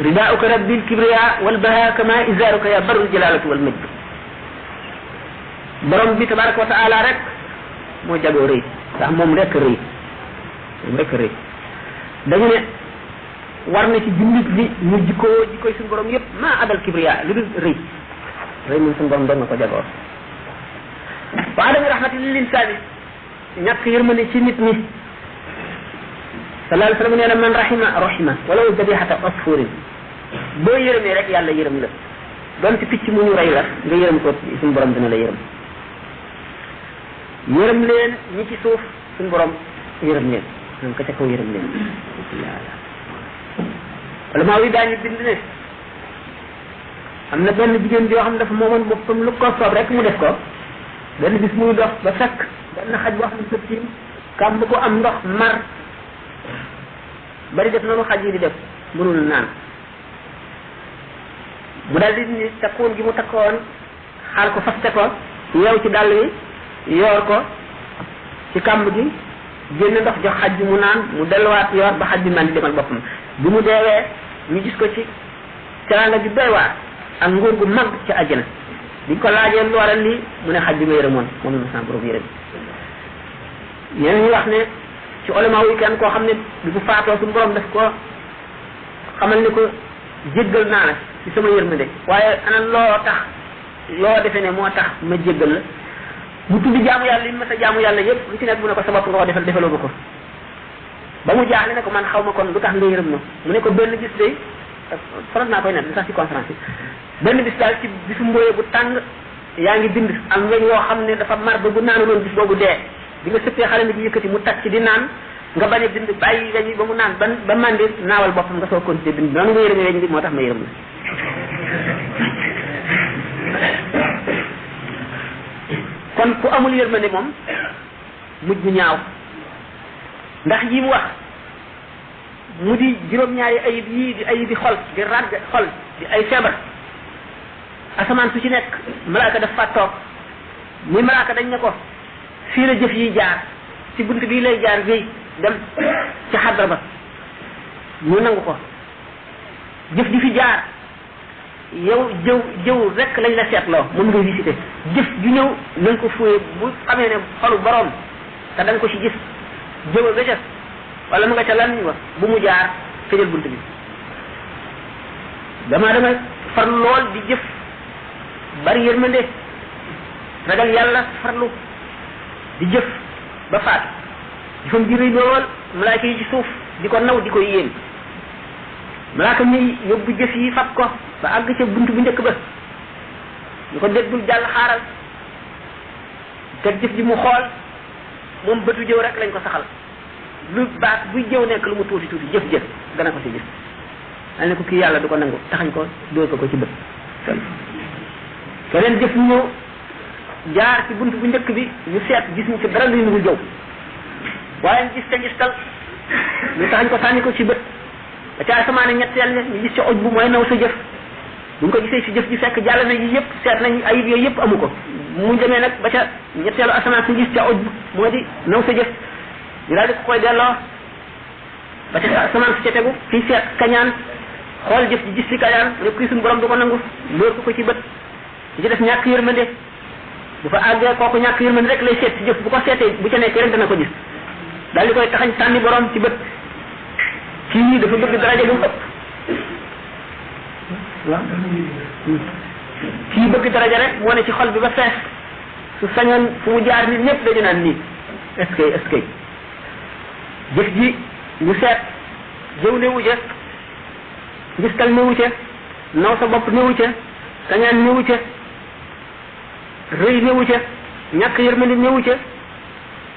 ridaauka rabbil kibriya wal baha kama izaaruka ya barul jalalatu wal majd borom bi tabaraka wa taala rek moo jagoo rëy ndax moom rek rëy dañu ne war na ci jullit bi ñu jikkoy suñu borom yépp maa adal kibriya lu dul rëy moom suñu borom doon na ko jagoo wa adami rahmati lil insani ñàkk yërmande ci nit ñi sallallahu alayhi wa sallam nee na man rahima walaw dabihata asfurin boo yërëmee rek yàlla yërëm la donte picc mu ñu rey la nga yërëm ko suñu borom dina la yërëm leen ñi ci suuf suñu borom yërëm leen ñoom ka ca kaw yërëm leen wala maa wi daañu bind ne am na benn jigéen bi yoo xam ne dafa moomoon boppam lu ko soob rek mu def ko benn bis muy dox ba fekk benn xaj boo xam ne sëb tiim kam bu ko am ndox mar bari def noonu xaj yi di def mënul naan mu daal di ni takkuwoon gi mu takkoon xaal ko faste ko yeew ci dàll wi yoor ko ci kàmb gi génn ndox jox xaj bi mu naan mu delluwaat yoor ba xaj bi man di demal boppam bi mu deewee ñu gis ko ci teraanga ji doy waar ak nguur gu mag ci àjjana biñ ko laajee lu waral lii mu ne xaj bi ma yërëmoon moom la ma sama borom yërëm ñeneen ñu wax ne ci ulama wu kenn koo xam ne bi bu faatoo suñu borom daf ko xamal ni ko jéggal naa la ci sama yërmande waaye ana loo defe ne moo tax ma jéggal la mu tuddi jaamu yàlla li ma sa jaamu yàlla yëpp lu ci nekk mu ne ko sa bopp nga ko defaloo ma ko ba mu jaaxle ne ko man xaw ma kon lu tax nga yërëm ma mu ne ko benn gis day faral naa koy net li sax ci conférence yi benn bis daal ci bisu mbooye bu tàng yaa ngi bind am weñ woo xam ne dafa mar ba bu naanu loon bis boobu dee bi nga sëppee xale bi yëkkati mu tàcc di naan nga bañ a bind bàyyi weñ bi ba mu naan ba mandi naawal boppam nga soo continuer bind noonu nga yërëmee weñ bi moo tax ma yërëm la kon ku amul yërmande moom mujj bu ñaaw ndax yi mu wax mu di juróom-ñaari ayib yii di ayibi xol di ràgg xol di ay feebar asamaan su ci nekk malaaka daf fa toog muy malaaka dañ ne ko fii la jëf yi jaar ci bunt bii lay jaar wéy dem ci xadra ba ñu nangu ko jëf di fi jaar yow jëw rek lañ la seetloo moom ngay visité jëf ju ñëw na nga ko fuyee bu xamee ne xolu borom te da nga ko ci gis jëw ga ca wala mu nga ca lan ñu wax bu mu jaar tëjal bunt bi dama far lool di jëf bari yërmande ragal yàlla farlu di jëf ba faat jëfam ji rëy lool malaaka yi ci suuf di ko naw di ko yéem malaaka mi yóbbu jëf yi fab ko ba àgg ca bunt bu njëkk ba ñu ko déggul jàll xaaral teg jëf ji mu xool moom bëtu jëw rek lañ ko saxal lu baat buy jëw nekk lu mu tuuti tuuti jëf dana ko ci gis dañ ne ko kii yàlla du ko nangu taxañ ko dóor ko ci bët keneen jëf ñu ñëw jaar ci bunt bu njëkk bi ñu seet gis ñu ci dara luy nuru jëw waaye ñu gis te gis tal ñu taxañ ko sànni ko ci bët da ca asamaane ñetteel ne ñu gis ca oj bu mooy naw sa jëf buñ ko gisee ci jëf ji fekk jàll na yi yëpp seet nañ ayib yooyu yëpp amu ko mu demee nag ba ca ñetteelu asamaan su gis ca oj bu moo di naw sa jëf ñu daal di ko koy delloo ba ca asamaan su ca tegu fii seet kañaan xool jëf ji gis ci kañaan rek kii suñu borom du ko nangu lóor ko ci bët ci def ñàkk yërmande bu fa àggee kooku ñàkk yërmande rek lay seet ci jëf bu ko seetee bu ca nekkee rek dana ko gis daal di koy taxañ sànni borom ci bët kii dafa bëgg daraja bu ëpp waaw kii bëgg daraja rek moo ne ci xol bi ba fees su sañoon fu mu jaar nit ñëpp dañu naan nii est-ce que jëf ji ñu seet jëw newu ca ngistal newu ca naw sa bopp newu ca kañaan newu ca rëy newu ca ñàkk yërmande newu ca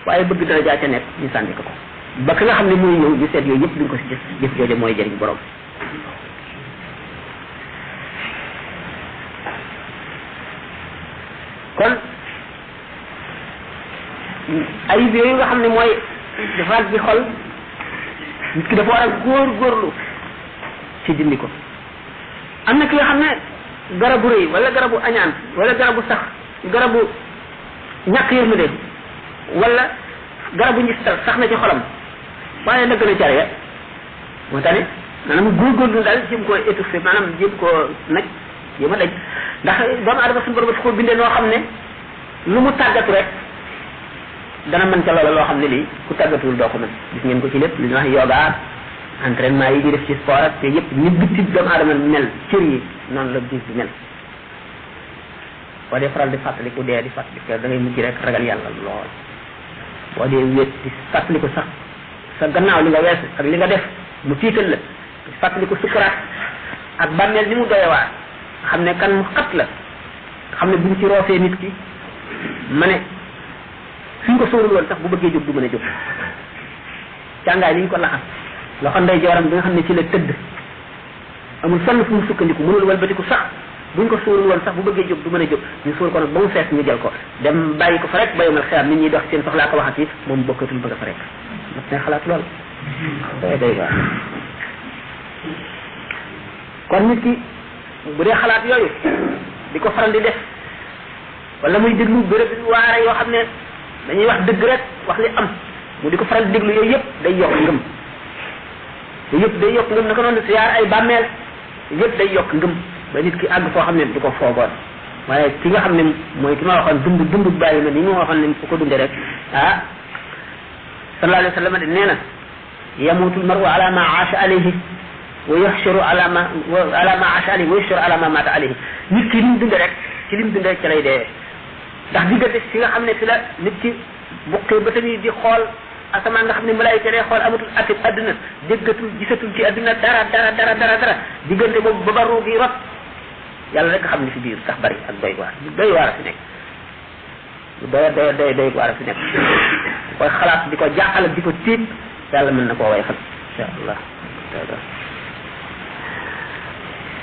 waaye bëgg daraja ca nekk ñu sànni ko ba ka nga xam ne muy ñëw ñu seet yooyu yëpp duñ ko si jëf jooje mooy jëriñ borom kon ayib yooyu nga xam ne mooy defaat bi xol nit ki dafa war a góorgóorlu ci dindi ko am na ki nga xam ne garabu rëy wala garabu añaan wala garabu sax garabu ñàkk yërmande wala garabu njistal sax na ci xolam waaye nag gën a care moo tax ne maanaam góorgóorlu daal jëm koo étouffé maanaam jëm koo naj jéem a daj ndax doomu adama suñu borom ko bindee noo xam ne lu mu tàggatu rek dana mën ca loola loo xam ne lii ku tàggatuwul doo ko mën gis ngeen ko ci lépp li ñuy wax yoga entraînement yi di def ci sport ak te yëpp ni bitti doomu adama mel cër yi noonu la bis bi mel boo dee faral di fàttaliku dee di fàttaliku da ngay mujj rek ragal yàlla lool boo dee wéet di fàttaliku sax sa gannaaw li nga wees ak li nga def mu tiital la fàttaliku sukuraat ak bàmmeel ni mu doyewaat xam ne kan mu xat la xam ne buñ ci roofee nit ki ma ne suñ ko sóorul woon sax bu bëggee jóg du mën a jóg càngaay li ñu ko laxas loxo ndey jooram bi nga xam ne ci la tëdd amul fenn fu mu sukkandiku mënul walbatiku sax buñ ko sóorul woon sax bu bëggee jóg du mën a jóg ñu sóor ko nag ba mu fees ñu jël ko dem bàyyi ko fa rek bayomal xeam nit ñi dox seen soxlaa ko waxat yi moom bokkatul bëgg fa rek mat ne xalaat lool day waaw kon nit ki bu dee xalaat yooyu di ko faral di def wala muy déglu béréb waare yoo xam ne dañuy wax dëgg rek wax li am mu di ko faral di déglu yooyu yëpp day yokk ngëm yooyu yëpp day yokk ngëm naka noonu siyaar ay bàmmeel yëpp day yokk ngëm ba nit ki àgg foo xam ne du ko foogoon waaye ki nga xam ne mooy ki ma waxoon dund bàyyi ma ni ma waxoon ne fu ko dundee rek ah sallallahu alayhi wa sallam de nee na yamutul maru ala ma aasha alayhi wa yuhsharu ala ma aasha alayhi wa yuhsharu ala ma mata alayhi nit ki li mu dundee rek ci li mu dundee rek ca lay dee ndax diggante fi nga xam ne fi la nit ki buqee ba tamit di xool asamaan nga xam ne malaayika day xool amatul atib adduna déggatul gisatul ci adduna dara diggante boobu ba ba ruug yi rot yàlla rek xam ne fi biir sax bari ak doy waar a fi nekk lu doy waar a fi nekk koy xalaat di ko jàqal di ko tiit yàlla mën na koo way xal insha allah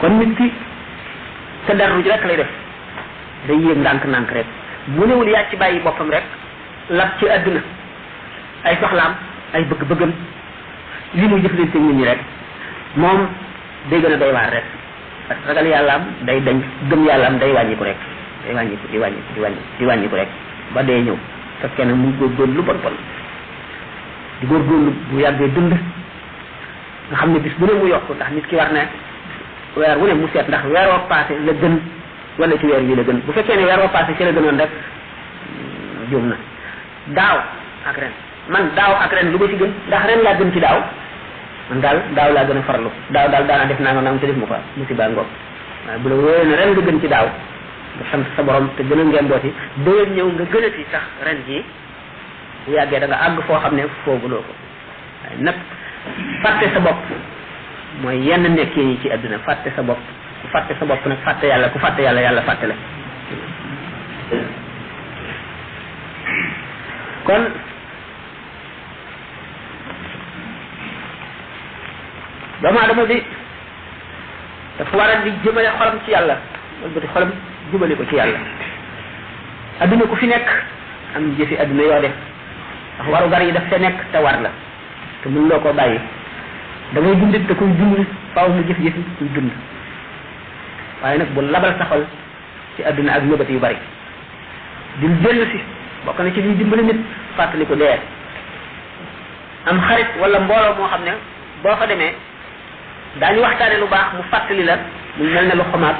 kon nit ki sa darru ji rek lay def day yéeg ndànk rek bu newul yaa ci bàyyi boppam rek lap ci adduna ay soxlaam ay bëgg-bëggam li muy jëflante nit ñi rek moom day gën a doy waar rek parce que ragal yàllaam day dañ gëm yàllaam day wàññiku rek day wàññiku rek ba dee ñëw fekkee ne muy góorgóorlu lu bon di góorgóorlu bu yàggee dund nga xam ne bis bu ne mu yokk ndax nit ki war na weer wu ne mu seet ndax weer woo passé la gën wala ci weer yi la gën bu fekkee ne weer woo passé ci la gënoon rek juum na daaw ak ren man daaw ak ren lu ma ci gën ndax ren laa gën ci daaw man daal daaw laa gën a farlu daaw daal daanaa def naa nga te def ma ko musiba ngoog waaye bu la wóoree ne ren nga gën ci daaw nga sant sa borom te gën a ngeen booti déwén ñëw nga gën a ci sax ren jii bu yàggee da nga àgg foo xam ne fooguloo ko waaye nag fàtte sa bopp mooy yenn nekkee yi ci àdduna fàtte sa bopp ku fàtte sa bopp nag fàtte yàlla ku fàtte yàlla yàlla fàtte la kon doomu aadama bi dafa war a di jëmale xolam ci yàlla wala bëti xolam jubale ko ci yàlla adduna ku fi nekk am jëfi adduna yoo def ndax waru gar yi daf te nekk te war la te mën loo koo bàyyi da ngay dundit te kuy dund faaw mu jëf-jëfi kuy dund waaye nag bu labal sa xol ci adduna ak yóbbati yu bari di dellu si bokk na ci liy dimbali nit fàttali ko dee am xarit wala mbooloo moo xam ne boo fa demee daañu waxtaane lu baax mu fàttali la mu mel ne lu xomaat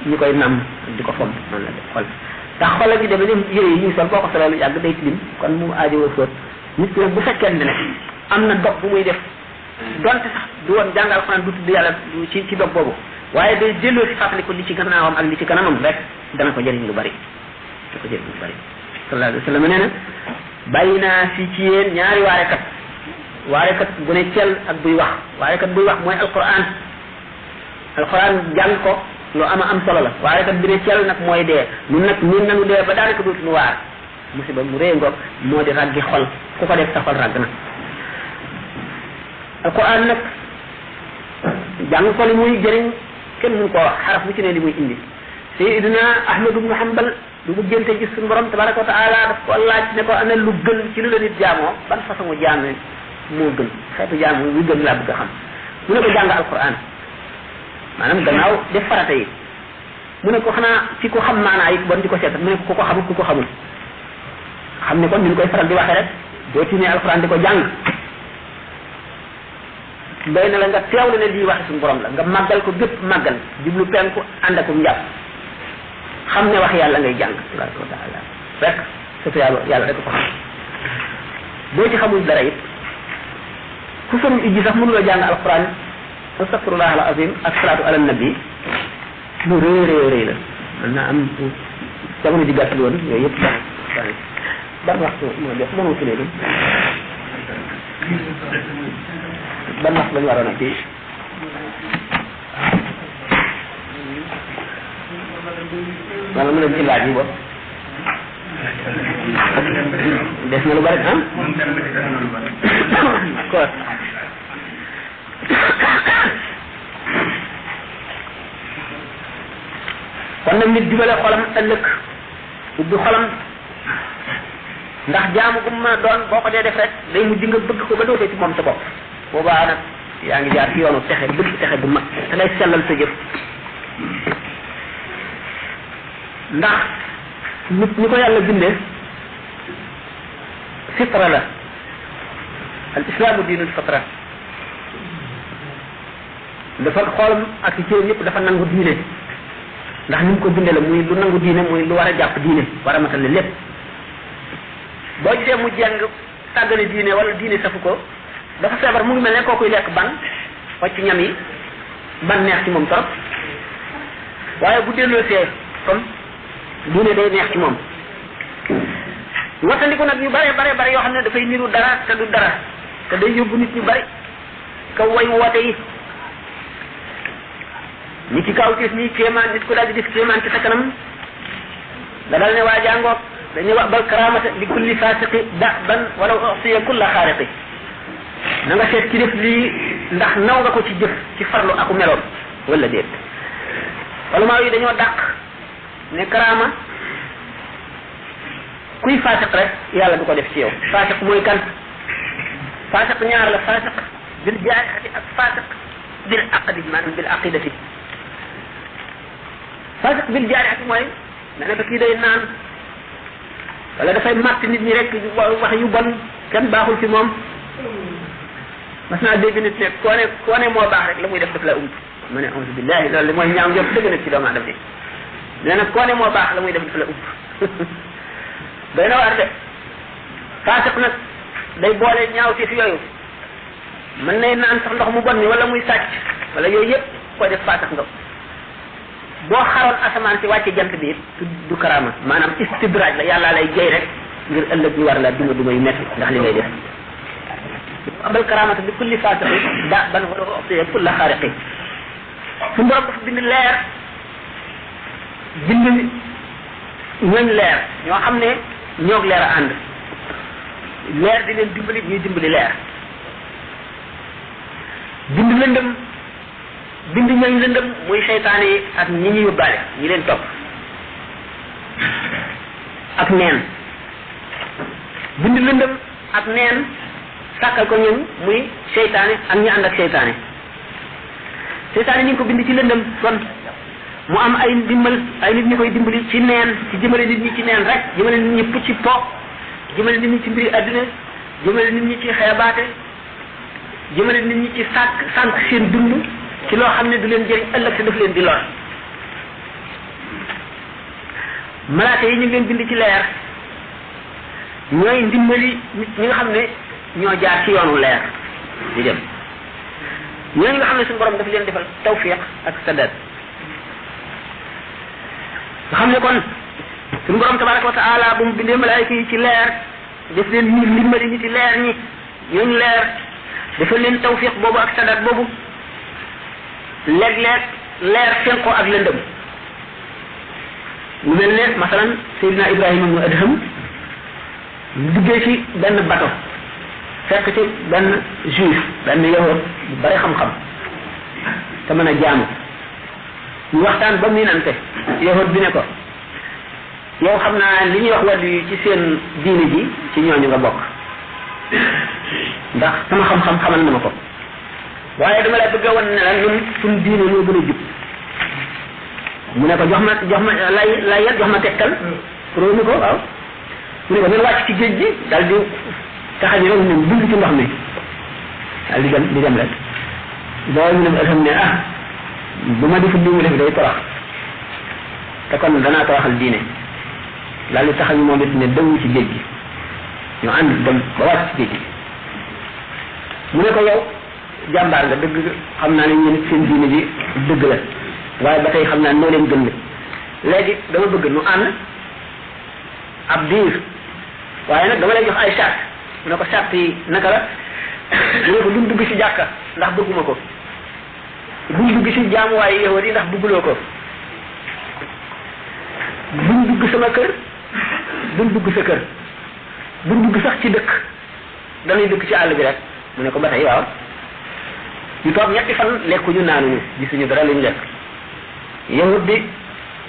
ñu koy nàmm di ko fomp noonu la def xol ndax xol gi demee ni yére yi ñuy sol boo ko soloo lu yàgg day tilim kon mu aajowoo fóot nit ki nag bu fekkente ne am na dog bu muy def donte sax du woon jàngal xanaan du tudd yàlla ci dog boobu waaye day delloo si fàttali ko li ci gannaawam ak li ci kanamam rek dana ko jëriñ lu bari dana ko jëriñ lu bari sallallahu alayhi wa sallam nee na bàyyi naa fi ci yéen ñaari waarekat bu ne cel ak buy wax waarekat buy wax mooy alquran jàng ko lu am solo la waarekat bi ne cel nag mooy dee ñun nag ñun nanu dee ba daanaka dootuñu waar musiba mu rëy ngoog moo di raggi xol ku ko def sa xol ragg na alquran nag jàng ko li muy jëriñ kenn mun koo wax xaraf bu ci ne li muy indi Sayyidina Ahmad ibn Hanbal du mu génte gis suñu borom tabaraka wa taala daf ko laaj ne ko ana lu gën ci lu la nit jaamoo ban façon jaam moo gën xeetu jaamu wi gën laa bëgg a xam mu ne ko jàng alquran maanaam gannaaw def farata yi mu ne ko xanaa ci ko xam maanaa yi bon di ko seetat mu ne ko ku ko xamul ku ko xamul xam ne kon ni ñu koy faral di waxee rek doo tiimee alquran di ko jàng doy na la nga teewlu ne lii waxi suñu borom la nga màggal ko gépp màggal jublu penku ànd akum njàpp xam ne wax yàlla ngay jàng tabaraka wa taala rek surtout yàlla rek ko xam boo ci xamul dara it ku sonul ijji sax mënuloo jàng alquran astaghfirullah al azim ak salaatu ala nabi lu rëy la mën naa am jamono ji gàttal woon yooyu yëpp ban waxtu moo def mënoo fi léegi ban waxtu lañu waroon a fii wala mu dem ci laaj yi bopp des na lu bari d'accord kon nag nit jubale xolam ëllëg ubbi xolam ndax jaamu gu ma doon boo ko dee def rek day mujj nga bëgg ko ba dootee ci moom sa bopp boobaa nag yaa ngi jaar ci yoonu texe bëgg texe bu mag te ngay sellal sa jëf ndax nit ñi ko yàlla bindee fitra la al islaamu diinul fitra dafa xolam ak ci cëram yëpp dafa nangu diine ndax ni mu ko bindee la muy lu nangu diine muy lu war a jàpp diine war a matale lépp boo gisee mu jàng tàggale diine wala diine safu ko dafa feebar mu ngi mel ne kookuy lekk ban wàcc ñam yi ban neex ci moom trop waaye bu delloosee comme diine day neex ci moom wattandiku nag yu bare yoo xam ne dafay niru dara te du dara te day yóbbu nit ñu bari kaw way woote yi nit ci kaw gis nii kéemaan nit ku daal di def kéemaan ci sa kanam da dal ne waa jàngoog dañuy wax bal karamata li kulli fasiqi ban wala usiya kulla xaariqi na nga seet ci def lii ndax naw nga ko ci jëf ci farlu aku meloon wala déet wala maa yi dañoo dàq ne karama kuy fasiq rek yàlla du ko def ci yow fasiq mooy kan fasiq ñaar la fasiq bil jaarihati ak fasiq bil aqdi maanaam bil aqidati fasiq bil jaarihati mooy nga ne ko kii day naan wala dafay màtt nit ñi rek wax yu bon kenn baaxul ci moom mas naa dégg nit ne koo ne moo baax rek la muy def daf la ump ma ne auzu billahi loolu mooy ñaaw njort dëgg nag ci doomu aadama bi nee na koo ne moo baax la muy def daf la ump doy na waar de fasiq nag day boole ñaaw ci fi yooyu mën nay naan sax ndox mu bon mi wala muy sàcc wala yooyu yëpp ko def faatax nga boo xaroon asamaan si wàcce jant bi du karaama maanaam istidraaj la yàlla lay jey rek ngir ëllëg ñu war la duma yu metti ndax li ngay def abal karaamata bi kulli faatixi da ban wala oxtiye kulla xaariqi suñu borom dafa bind leer bind ñooñ leer ñoo xam ne ñoog leer a ànd leer di leen dimbali ñuy dimbali leer bind lëndëm bind ñooñ lëndëm muy seytaane yi ak ñi ñuy yóbbaale ñi leen topp ak neen bind lëndëm ak neen sàkkal ko ñun muy seytaane ak ñi ànd ak seytaane seytaane ñu ngi ko bind ci lëndëm kon mu am ay dimbal ay nit ñi koy dimbali ci neen ci jëmale nit ñi ci neen rek jëmale nit ñi pucc po jëmale nit ñi ci mbiri adduna jëmale nit ñi ci xeebaate jëmale nit ñi ci sànq seen dund ci loo xam ne du leen jëriñ ëllëg te daf leen di lor malaaka yi ñu ngi leen bind ci leer ñooy ndimbali nit ñi nga xam ne ñoo jaar ci yoonu leer di dem ñooñu nga xam ne suñu borom daf leen defal tawfiq ak sadad nga xam ne kon suñu borom tabaraka wa taala bu mu bindee malaayika yi ci leer def leen ñi ndimbali ñi ci leer ñi ñooñu leer defal leen tawfiq boobu ak sadad boobu léeg-léeg leer fenko ak lëndëm mu mel ne masalan Seydina Ibrahima mu Adham mu duggee ci benn bato fekk ci benn juif benn yahud bu bari xam-xam te mën a jaamu ñu waxtaan ba miinante yahud bi ne ko yow xam naa li ñuy wax wàllu yi ci seen diine ji ci ñooñu nga bokk ndax sama xam-xam xamal na ma ko waaye dama la bëgg a wan ne la ñun suñ diine ñoo gën a jub mu ne ko jox ma lay jox ma tegtal pro ni ko waaw mu ne ko nan wàcc ci géej gi daal di taxañi rek ne dund ci ndox mi daal di dem rek boobu ñu ne alham ne bu ma deful li mu def day torox te kon danaa toroxal diine daal di taxañi moom it ne dëngu ci géej gi ñu ànd dem ba wàcc ci géej gi mu ne ko yow jàmbaar nga dëgg xam naa ne ñeen seen diine ji dëgg la waaye ba tey xam naa noo leen gën léegi dama bëgg nu ànd ab diir waaye nag dama lay jox ay charte mu ne ko charte yi naka la mu ne ko duñ dugg ci jàkka ndax bëgguma ko duñ dugg ci jaamuwaayu yahudi ndax bëgguloo ko duñ dugg sama kër duñ dugg sa kër duñ dugg sax ci dëkk dañuy dëkk ci àll bi rek mu ne ko ba tey waaw ñu toog ñetti fan lekkuñu naanuñu gisuñu dara luñu lekk yahud bi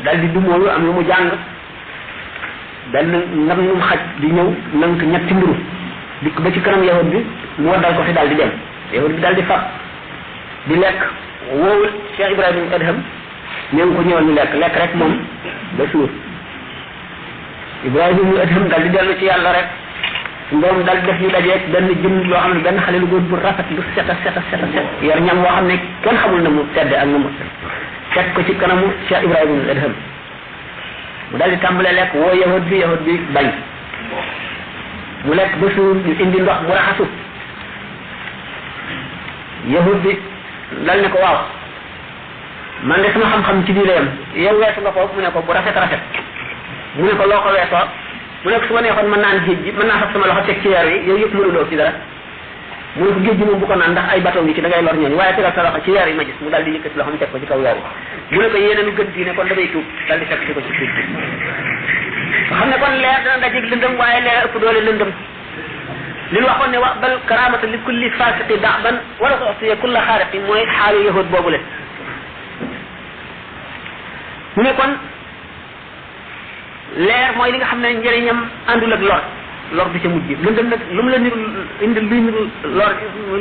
dal di dumóoyu am lu mu jàng benn ngam num xaj di ñëw nank ñetti mburu dikk ba ci kanam yahud bi mu waddal ko fi daal di dem yahud bi daal di fab di lekk woowul Cheikh Ibrahima Adham ñëw ko ñëwal ñu lekk rek moom ba suur Ibrahima Adham daal di dellu ci yàlla rek mboom daal di def ñu dajeeg benn jëm yoo xam ne benn xale lu góor bu rafet lu set yor ñam woo xam ne kenn xamul na mu tedd ak na mu fekk ko ci kanamu Cheikh Ibrahima Adham mu daal di tàmbalee lekk woo yahud bi bañ mu lekk ba suur ñu indi ndox mu raxasu yahud bi dal ne ko waaw man de sama xam-xam ci biir yam yow weesu nga ko mu ne ko bu rafet mu ne ko loo ko weesoo mu ne ko su ma neexoon mën naan géej gi mën naa fab sama loxo teg ci weer wi yooyu yëpp mënuloo ci dara mu ne ko géej gi moom bu ko naan ndax ay bateau ngi ci da ngay lor ñooñu waaye tegal sa loxo ci weer yi ma gis mu daal di yëkkati loxo mu teg ko ci kaw weer wi mu ne ko yéene lu gën diine kon damay tuub daal di fekk ci ko ci tuub nga xam ne kon leer dana dajeeg lëndëm waaye leer ëpp doole lëndëm li ñu waxoon ne wax bal karamata li kulli fasiqi da'ban wala ko oxtiye kulla xaariqi mooy xaalu yahud boobu le mu ne kon leer mooy li nga xam ne njëriñam àndul ak lor bi ca mujj lëndëm nag lu mu la niru indi luy niru lor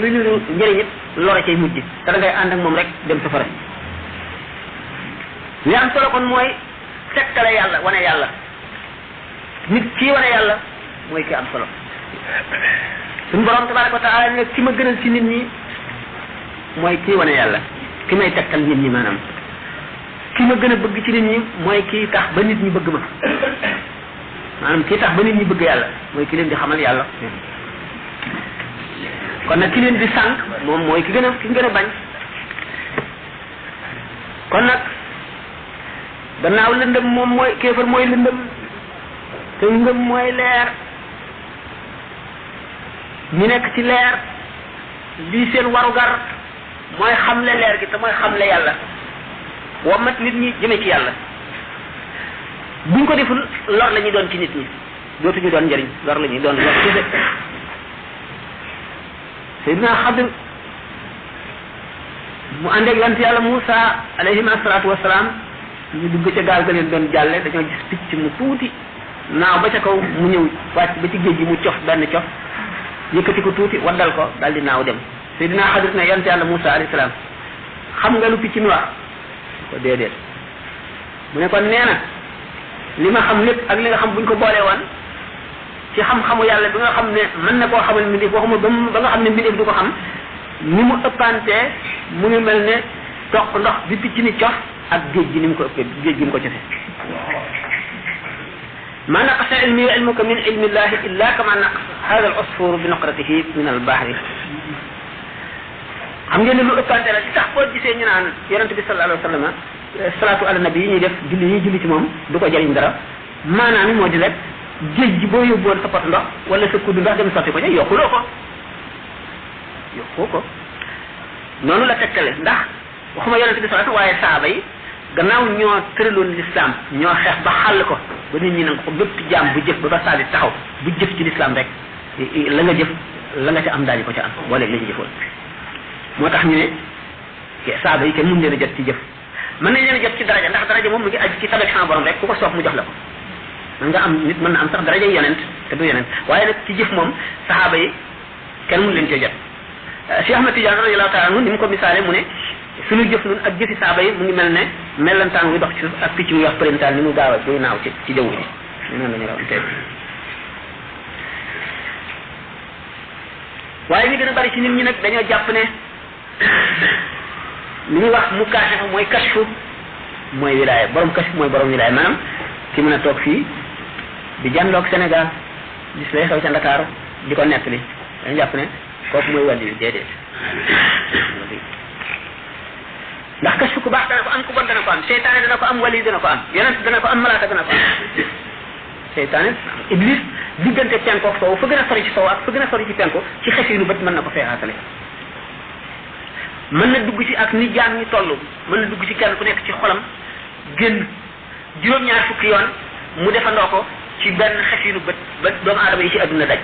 luy niru njëriñ it lor cay mujj te da ngay ànd ak moom rek dem safara li am solo kon mooy tegtale yàlla wane yàlla nit kii wane yàlla mooy ki am solo suñu borom tabaraka wa taala ne ki ma gënal ci nit ñi mooy kii wane yàlla ki may tegtal nit ñi maanaam ki ma gën a bëgg ci nit ñi mooy kii tax ba nit ñi bëgg ma maanaam kii tax ba nit ñi bëgg yàlla mooy ki leen di xamal yàlla kon nag ki leen di sànq moom mooy ki gën a bañ kon nag gannaaw lëndëm moom mooy kéefar mooy lëndëm te ngëm mooy leer ñu nekk ci leer lii seen warugar mooy xamle leer gi te mooy xamle yàlla womat nit ñi jëme ci yàlla buñ ko deful lor la ñuy doon ci nit ñi dootuñu doon njëriñ lor la ñuy doon lor ci de Seydina Xadir mu ànd ak yonent yàlla Muusa alayhi asalaatu wasalaam ñu dugg ca gaal ga leen doon jàlle dañoo gis picc mu tuuti naaw ba ca kaw mu ñëw wàcc ba ci géej gi mu cof benn cof yëkkati ko tuuti waddal ko daal di naaw dem Seydina Xadir ne yonent yàlla Muusa alayhi salaam xam nga lu picc mi wax ko déedéet mu ne kon nee na li ma xam lépp ak li nga xam buñ ko boolee woon ci xam-xamu yàlla bi nga xam ne mën na koo xamal mbindeef waxuma ba nga xam ne mbindeef du ko xam ni mu ëppantee mu ngi mel ne toq ndox bi picc ni cof ak géej gi ni mu ko ëppee géej gi mu ko cofe ma naqasa ilmi wa ilmuka min ilmi llahi illa kama naqas hada al usfur bi nuqratihi min al bahri xam ngeen ne lu ëppante la ci tax boo gisee ñu naan yonente bi sallallahu alayhi wa sallam salaatu ala nabi yi ñuy def julli yi julli ci moom du ko jariñ dara maanaam moo di rek géej gi boo yóbboon sa pot ndox wala sa kudd ndox dem sotti ko ca yokkuloo ko noonu la tegtale ndax waxuma yonente bi sallallahu alayhi wa sallam waaye saaba yi gannaaw ñoo tëraloon l'islam ñoo xeex ba xàll ko ba nit ñi nanga ko bépp jaam bu jëf ba saali taxaw bu jëf ci l'islam rek la nga jëf la nga ca am daal di ko ca am boo léegi la ñu jëfoon moo tax ñu ne saaba yi kenn mun leen a jot ci jëf mën nañ leen a jot ci daraja ndax daraja moom mu ngi aju ci tabek sama borom rek ku ko soof mu jox la ko man nga am nit mën na am sax daraja yonent te du yonent waaye nag ci jëf moom saxaaba yi kenn mun leen cee jot Cheikh Ahmed Tidiane radiyallahu ta'ala anhu ni mu ko misaale mu ne suñu jëf nun ak jëfi saxaaba yi mu ngi mel ne mellantaan wuy dox ci suuf ak picc muy wax përintaan ni mu gaaw a buy naaw ci jaww ji noonu la ñu rawante waaye ñu gën a bari ci nit ñi nag dañoo jàpp ne li ñuy wax mu kaashifa mooy kashfu mooy wilaaya borom kashfu mooy borom wilaaya maanaam ki mën a toog fii di jàndoog Sénégal gis lay xew ca Ndakaaru di ko nettali dañu jàpp ne kooku mooy wàllu yi déedéet ndax kashfu ku baax dana ko am ku bon dana ko am seytaane dana ko am wali dana ko am yonent dana ko am malaaka dana ko am seytaane iblis diggante penko ak soow fa gën a sori ci soow ak fa gën a sori ci penko ci xefinu bët mën na ko feexaatale mën na dugg ci ak ni jaam ñi toll mën na dugg ci kenn ku nekk ci xolam génn juróom-ñaar fukki yoon mu defandoo ko ci benn xefinu bët ba doomu aadama yi ci adduna daj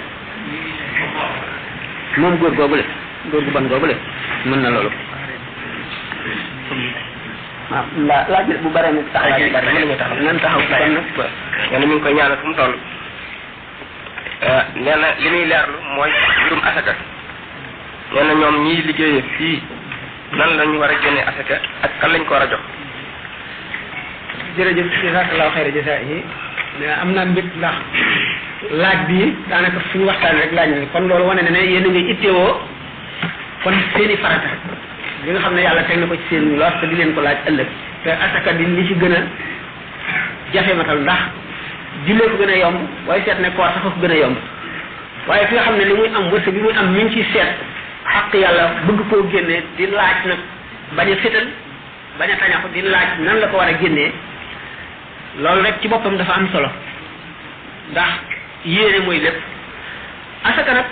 moom góor googule góor gu bon googule mën na loolu waaw laaj bu bare mu taxaw laaj bare mën nga taxaw nan taxaw kon nag nee na mi ngi koy ñaanal fu mu toll nee na li muy leerlu mooy mbirum asaka nee na ñoom ñiy liggéeyee fii nan la ñu war a génne asaka ak kan lañ ko war a jox jërëjëf jazakallahu xayra jazaa'i am naa mbég ndax laaj bi daanaka suñu waxtaan rek laaj na kon loolu wane na ne yéen a ngi ittewoo kon seeni farata li nga xam ne yàlla teg na ko ci seen loos te di leen ko laaj ëllëg te asaka di li ci gën a jafe matal ndax jullee ko gën a yomb waaye seet ne koor sax ko gën a yomb waaye fi nga xam ne li muy am wërsëg bi muy am mi ngi ciy seet xaq yàlla bëgg koo génnee di laaj nag bañ a fétal bañ a tañaxu di laaj nan la ko war a génnee loolu rek ci boppam dafa am solo ndax yéene mooy lépp asaka nag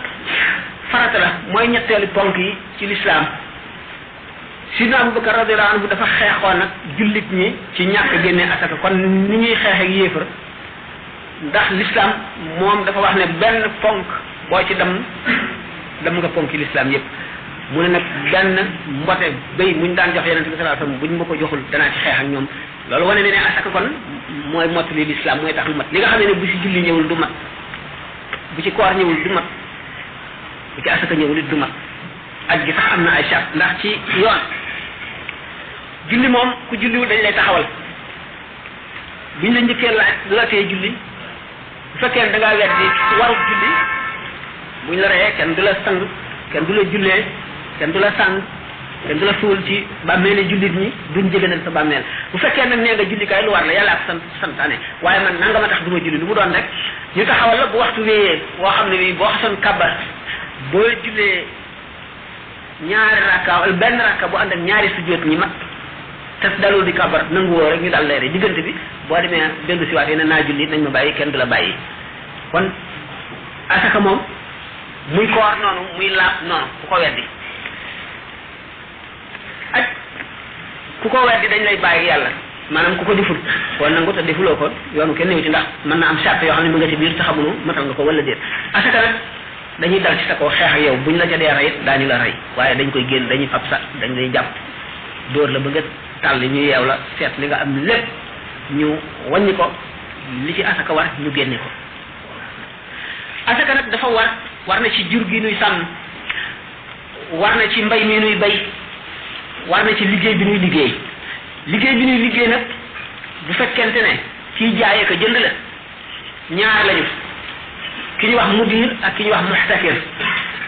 farata la mooy ñetteelu ponk yi ci lislaam Sidna Abubakar radiyallahu anhu dafa xeexoon nag jullit ñi ci ñàkk génne asaka kon ni ñuy xeex ak yéefar ndax lislaam moom dafa wax ne benn ponk boo ci dem nga ponk ci lislaam yépp mu ne nag benn mbote béy muñ daan jox yonente bi sallallahu alayhi wasallam buñ ma ko joxul danaa ci xeex ak ñoom loolu wane ne ne asaka kon mooy mottali lislaam mooy tax lu mat li nga xam ne bu ci julli ñëwul du mat bu ci koor ñëwul du mat bu ci asaka ñëwul it du mat aj gi sax am na ay charte ndax ci yoon julli moom ku julliwul dañ lay taxawal buñ la njëkkee laaj lu la tee julli bu fekkee da ngaa weddi warut julli buñ la reyee kenn du la sang kenn du la jullee kenn du la sang kenn du la suul ci bàmmeeli jullit ñi duñ jëgënal sa bàmmeel bu fekkee nag nee nga jullikaay lu war la yàlla ak santaane waaye man nanga ma tax du ma julli lu mu doon rek ñu taxawal la bu waxtu wéyee boo xam ne bi boo xasoon kàbbar boo jullee ñaari rakka wala benn rakka bu ànd ak ñaari sujjóot ñi mat te dalul di kabar nangu woo rek ñu dal leere diggante bi boo demee dellu si waat yeneen naa julli nañ ma bàyyi kenn du la bàyyi kon asaka moom muy koor noonu muy laab noonu ku ko weddi ak ku ko weddi dañ lay bàyyi yàlla maanaam ku ko deful kon nangu te defuloo ko yoonu kenn néew ci ndax mën na am charte yoo xam ne mu nga ci biir te xamunu matal nga ko wala déet asaka nag dañuy dal ci sa kaw xeex ak yow buñ la ca dee rey daañu la rey waaye dañ koy génn dañuy fab sa dañ lay jàpp dóor la ba nga tàll ñu yeew la seet li nga am lépp ñu wàññi ko li ci asaka war ñu génne ko asaka nag dafa war na ci jur gi nuy sàmm war na ci mbay mi nuy bay war na ci liggéey bi nuy liggéey nag bu fekkente ne kii jaayee ko jënd la ñaar lañu ki ñu wax mudir ak ki ñu wax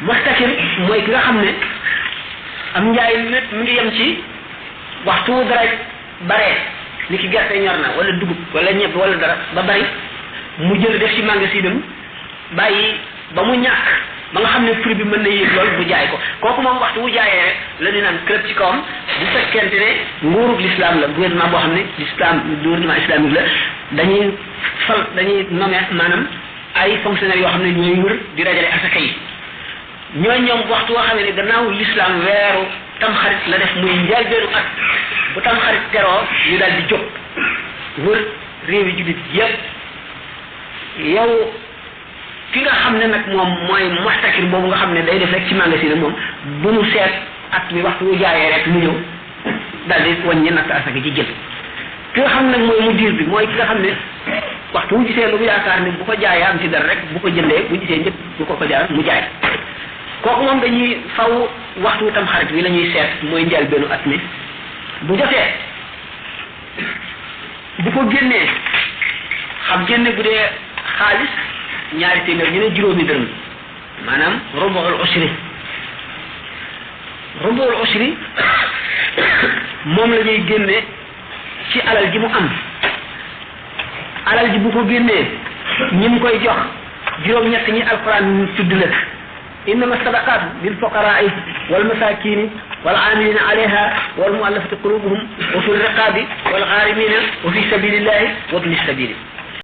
muxtakir mooy ki nga xam ne am njaay lépp mi ngi yem ci waxtu wu dara bare ni ki gerte ñor na wala dugub wala ñebe wala dara ba bari mu jël def ci magasinam bàyyi ba mu ñàkk ba nga xam ne prix bi mën na yéeg lool bu jaay ko kooku moom waxtu wu jaayee rek la ñu naan club ci kawam bu fekkente ne nguurub l'islam la gouvernement boo xam ne gouvernement islamique la dañuy nommé maanaam ay fonctionnaires yoo xam ne ñooy wër di dajale asaka yi ñoom waxtu woo xam ne gannaaw l'islam weeru tamxarit la def muy njëlbeenu at bu tamxarit teroo ñu daal di jóg wër réew yi jullit yépp yow ki nga xam ne nag moom mooy muxtakir boobu nga xam ne day def rek ci magasin moom bu mu seet at mi waxtu wu jaayee rek mu ñëw daal di wàññi natt asaka ci jël ki nga xam ne nag mooy mudir bi mooy ki nga xam ne waxtu wu gisee lu mu yaakaar ni bu ko jaayee am ci dara rek bu ko jëndee bu gisee njëkk bu ko jaay mu jaay kooku moom dañuy faw waxtu tam xarit bi la ñuy seet mooy njël bennu at mi bu jotee bu ko génnee xam génne bu dee xaalis ñaari téeméer ñu ne juróomi dërëm maanaam rubuul ushri moom la ñuy génne ci alal ji mu am alal ji bu ko génnee ñi mu koy jox juróom-ñett ñi alquran tudd la innama sadaqatu lil fuqaraai wal masakini wal amilina alayha wal muallafati qulubuhum wa fi riqabi wal gharimina wa fi sabilillahi wa ibnis sabili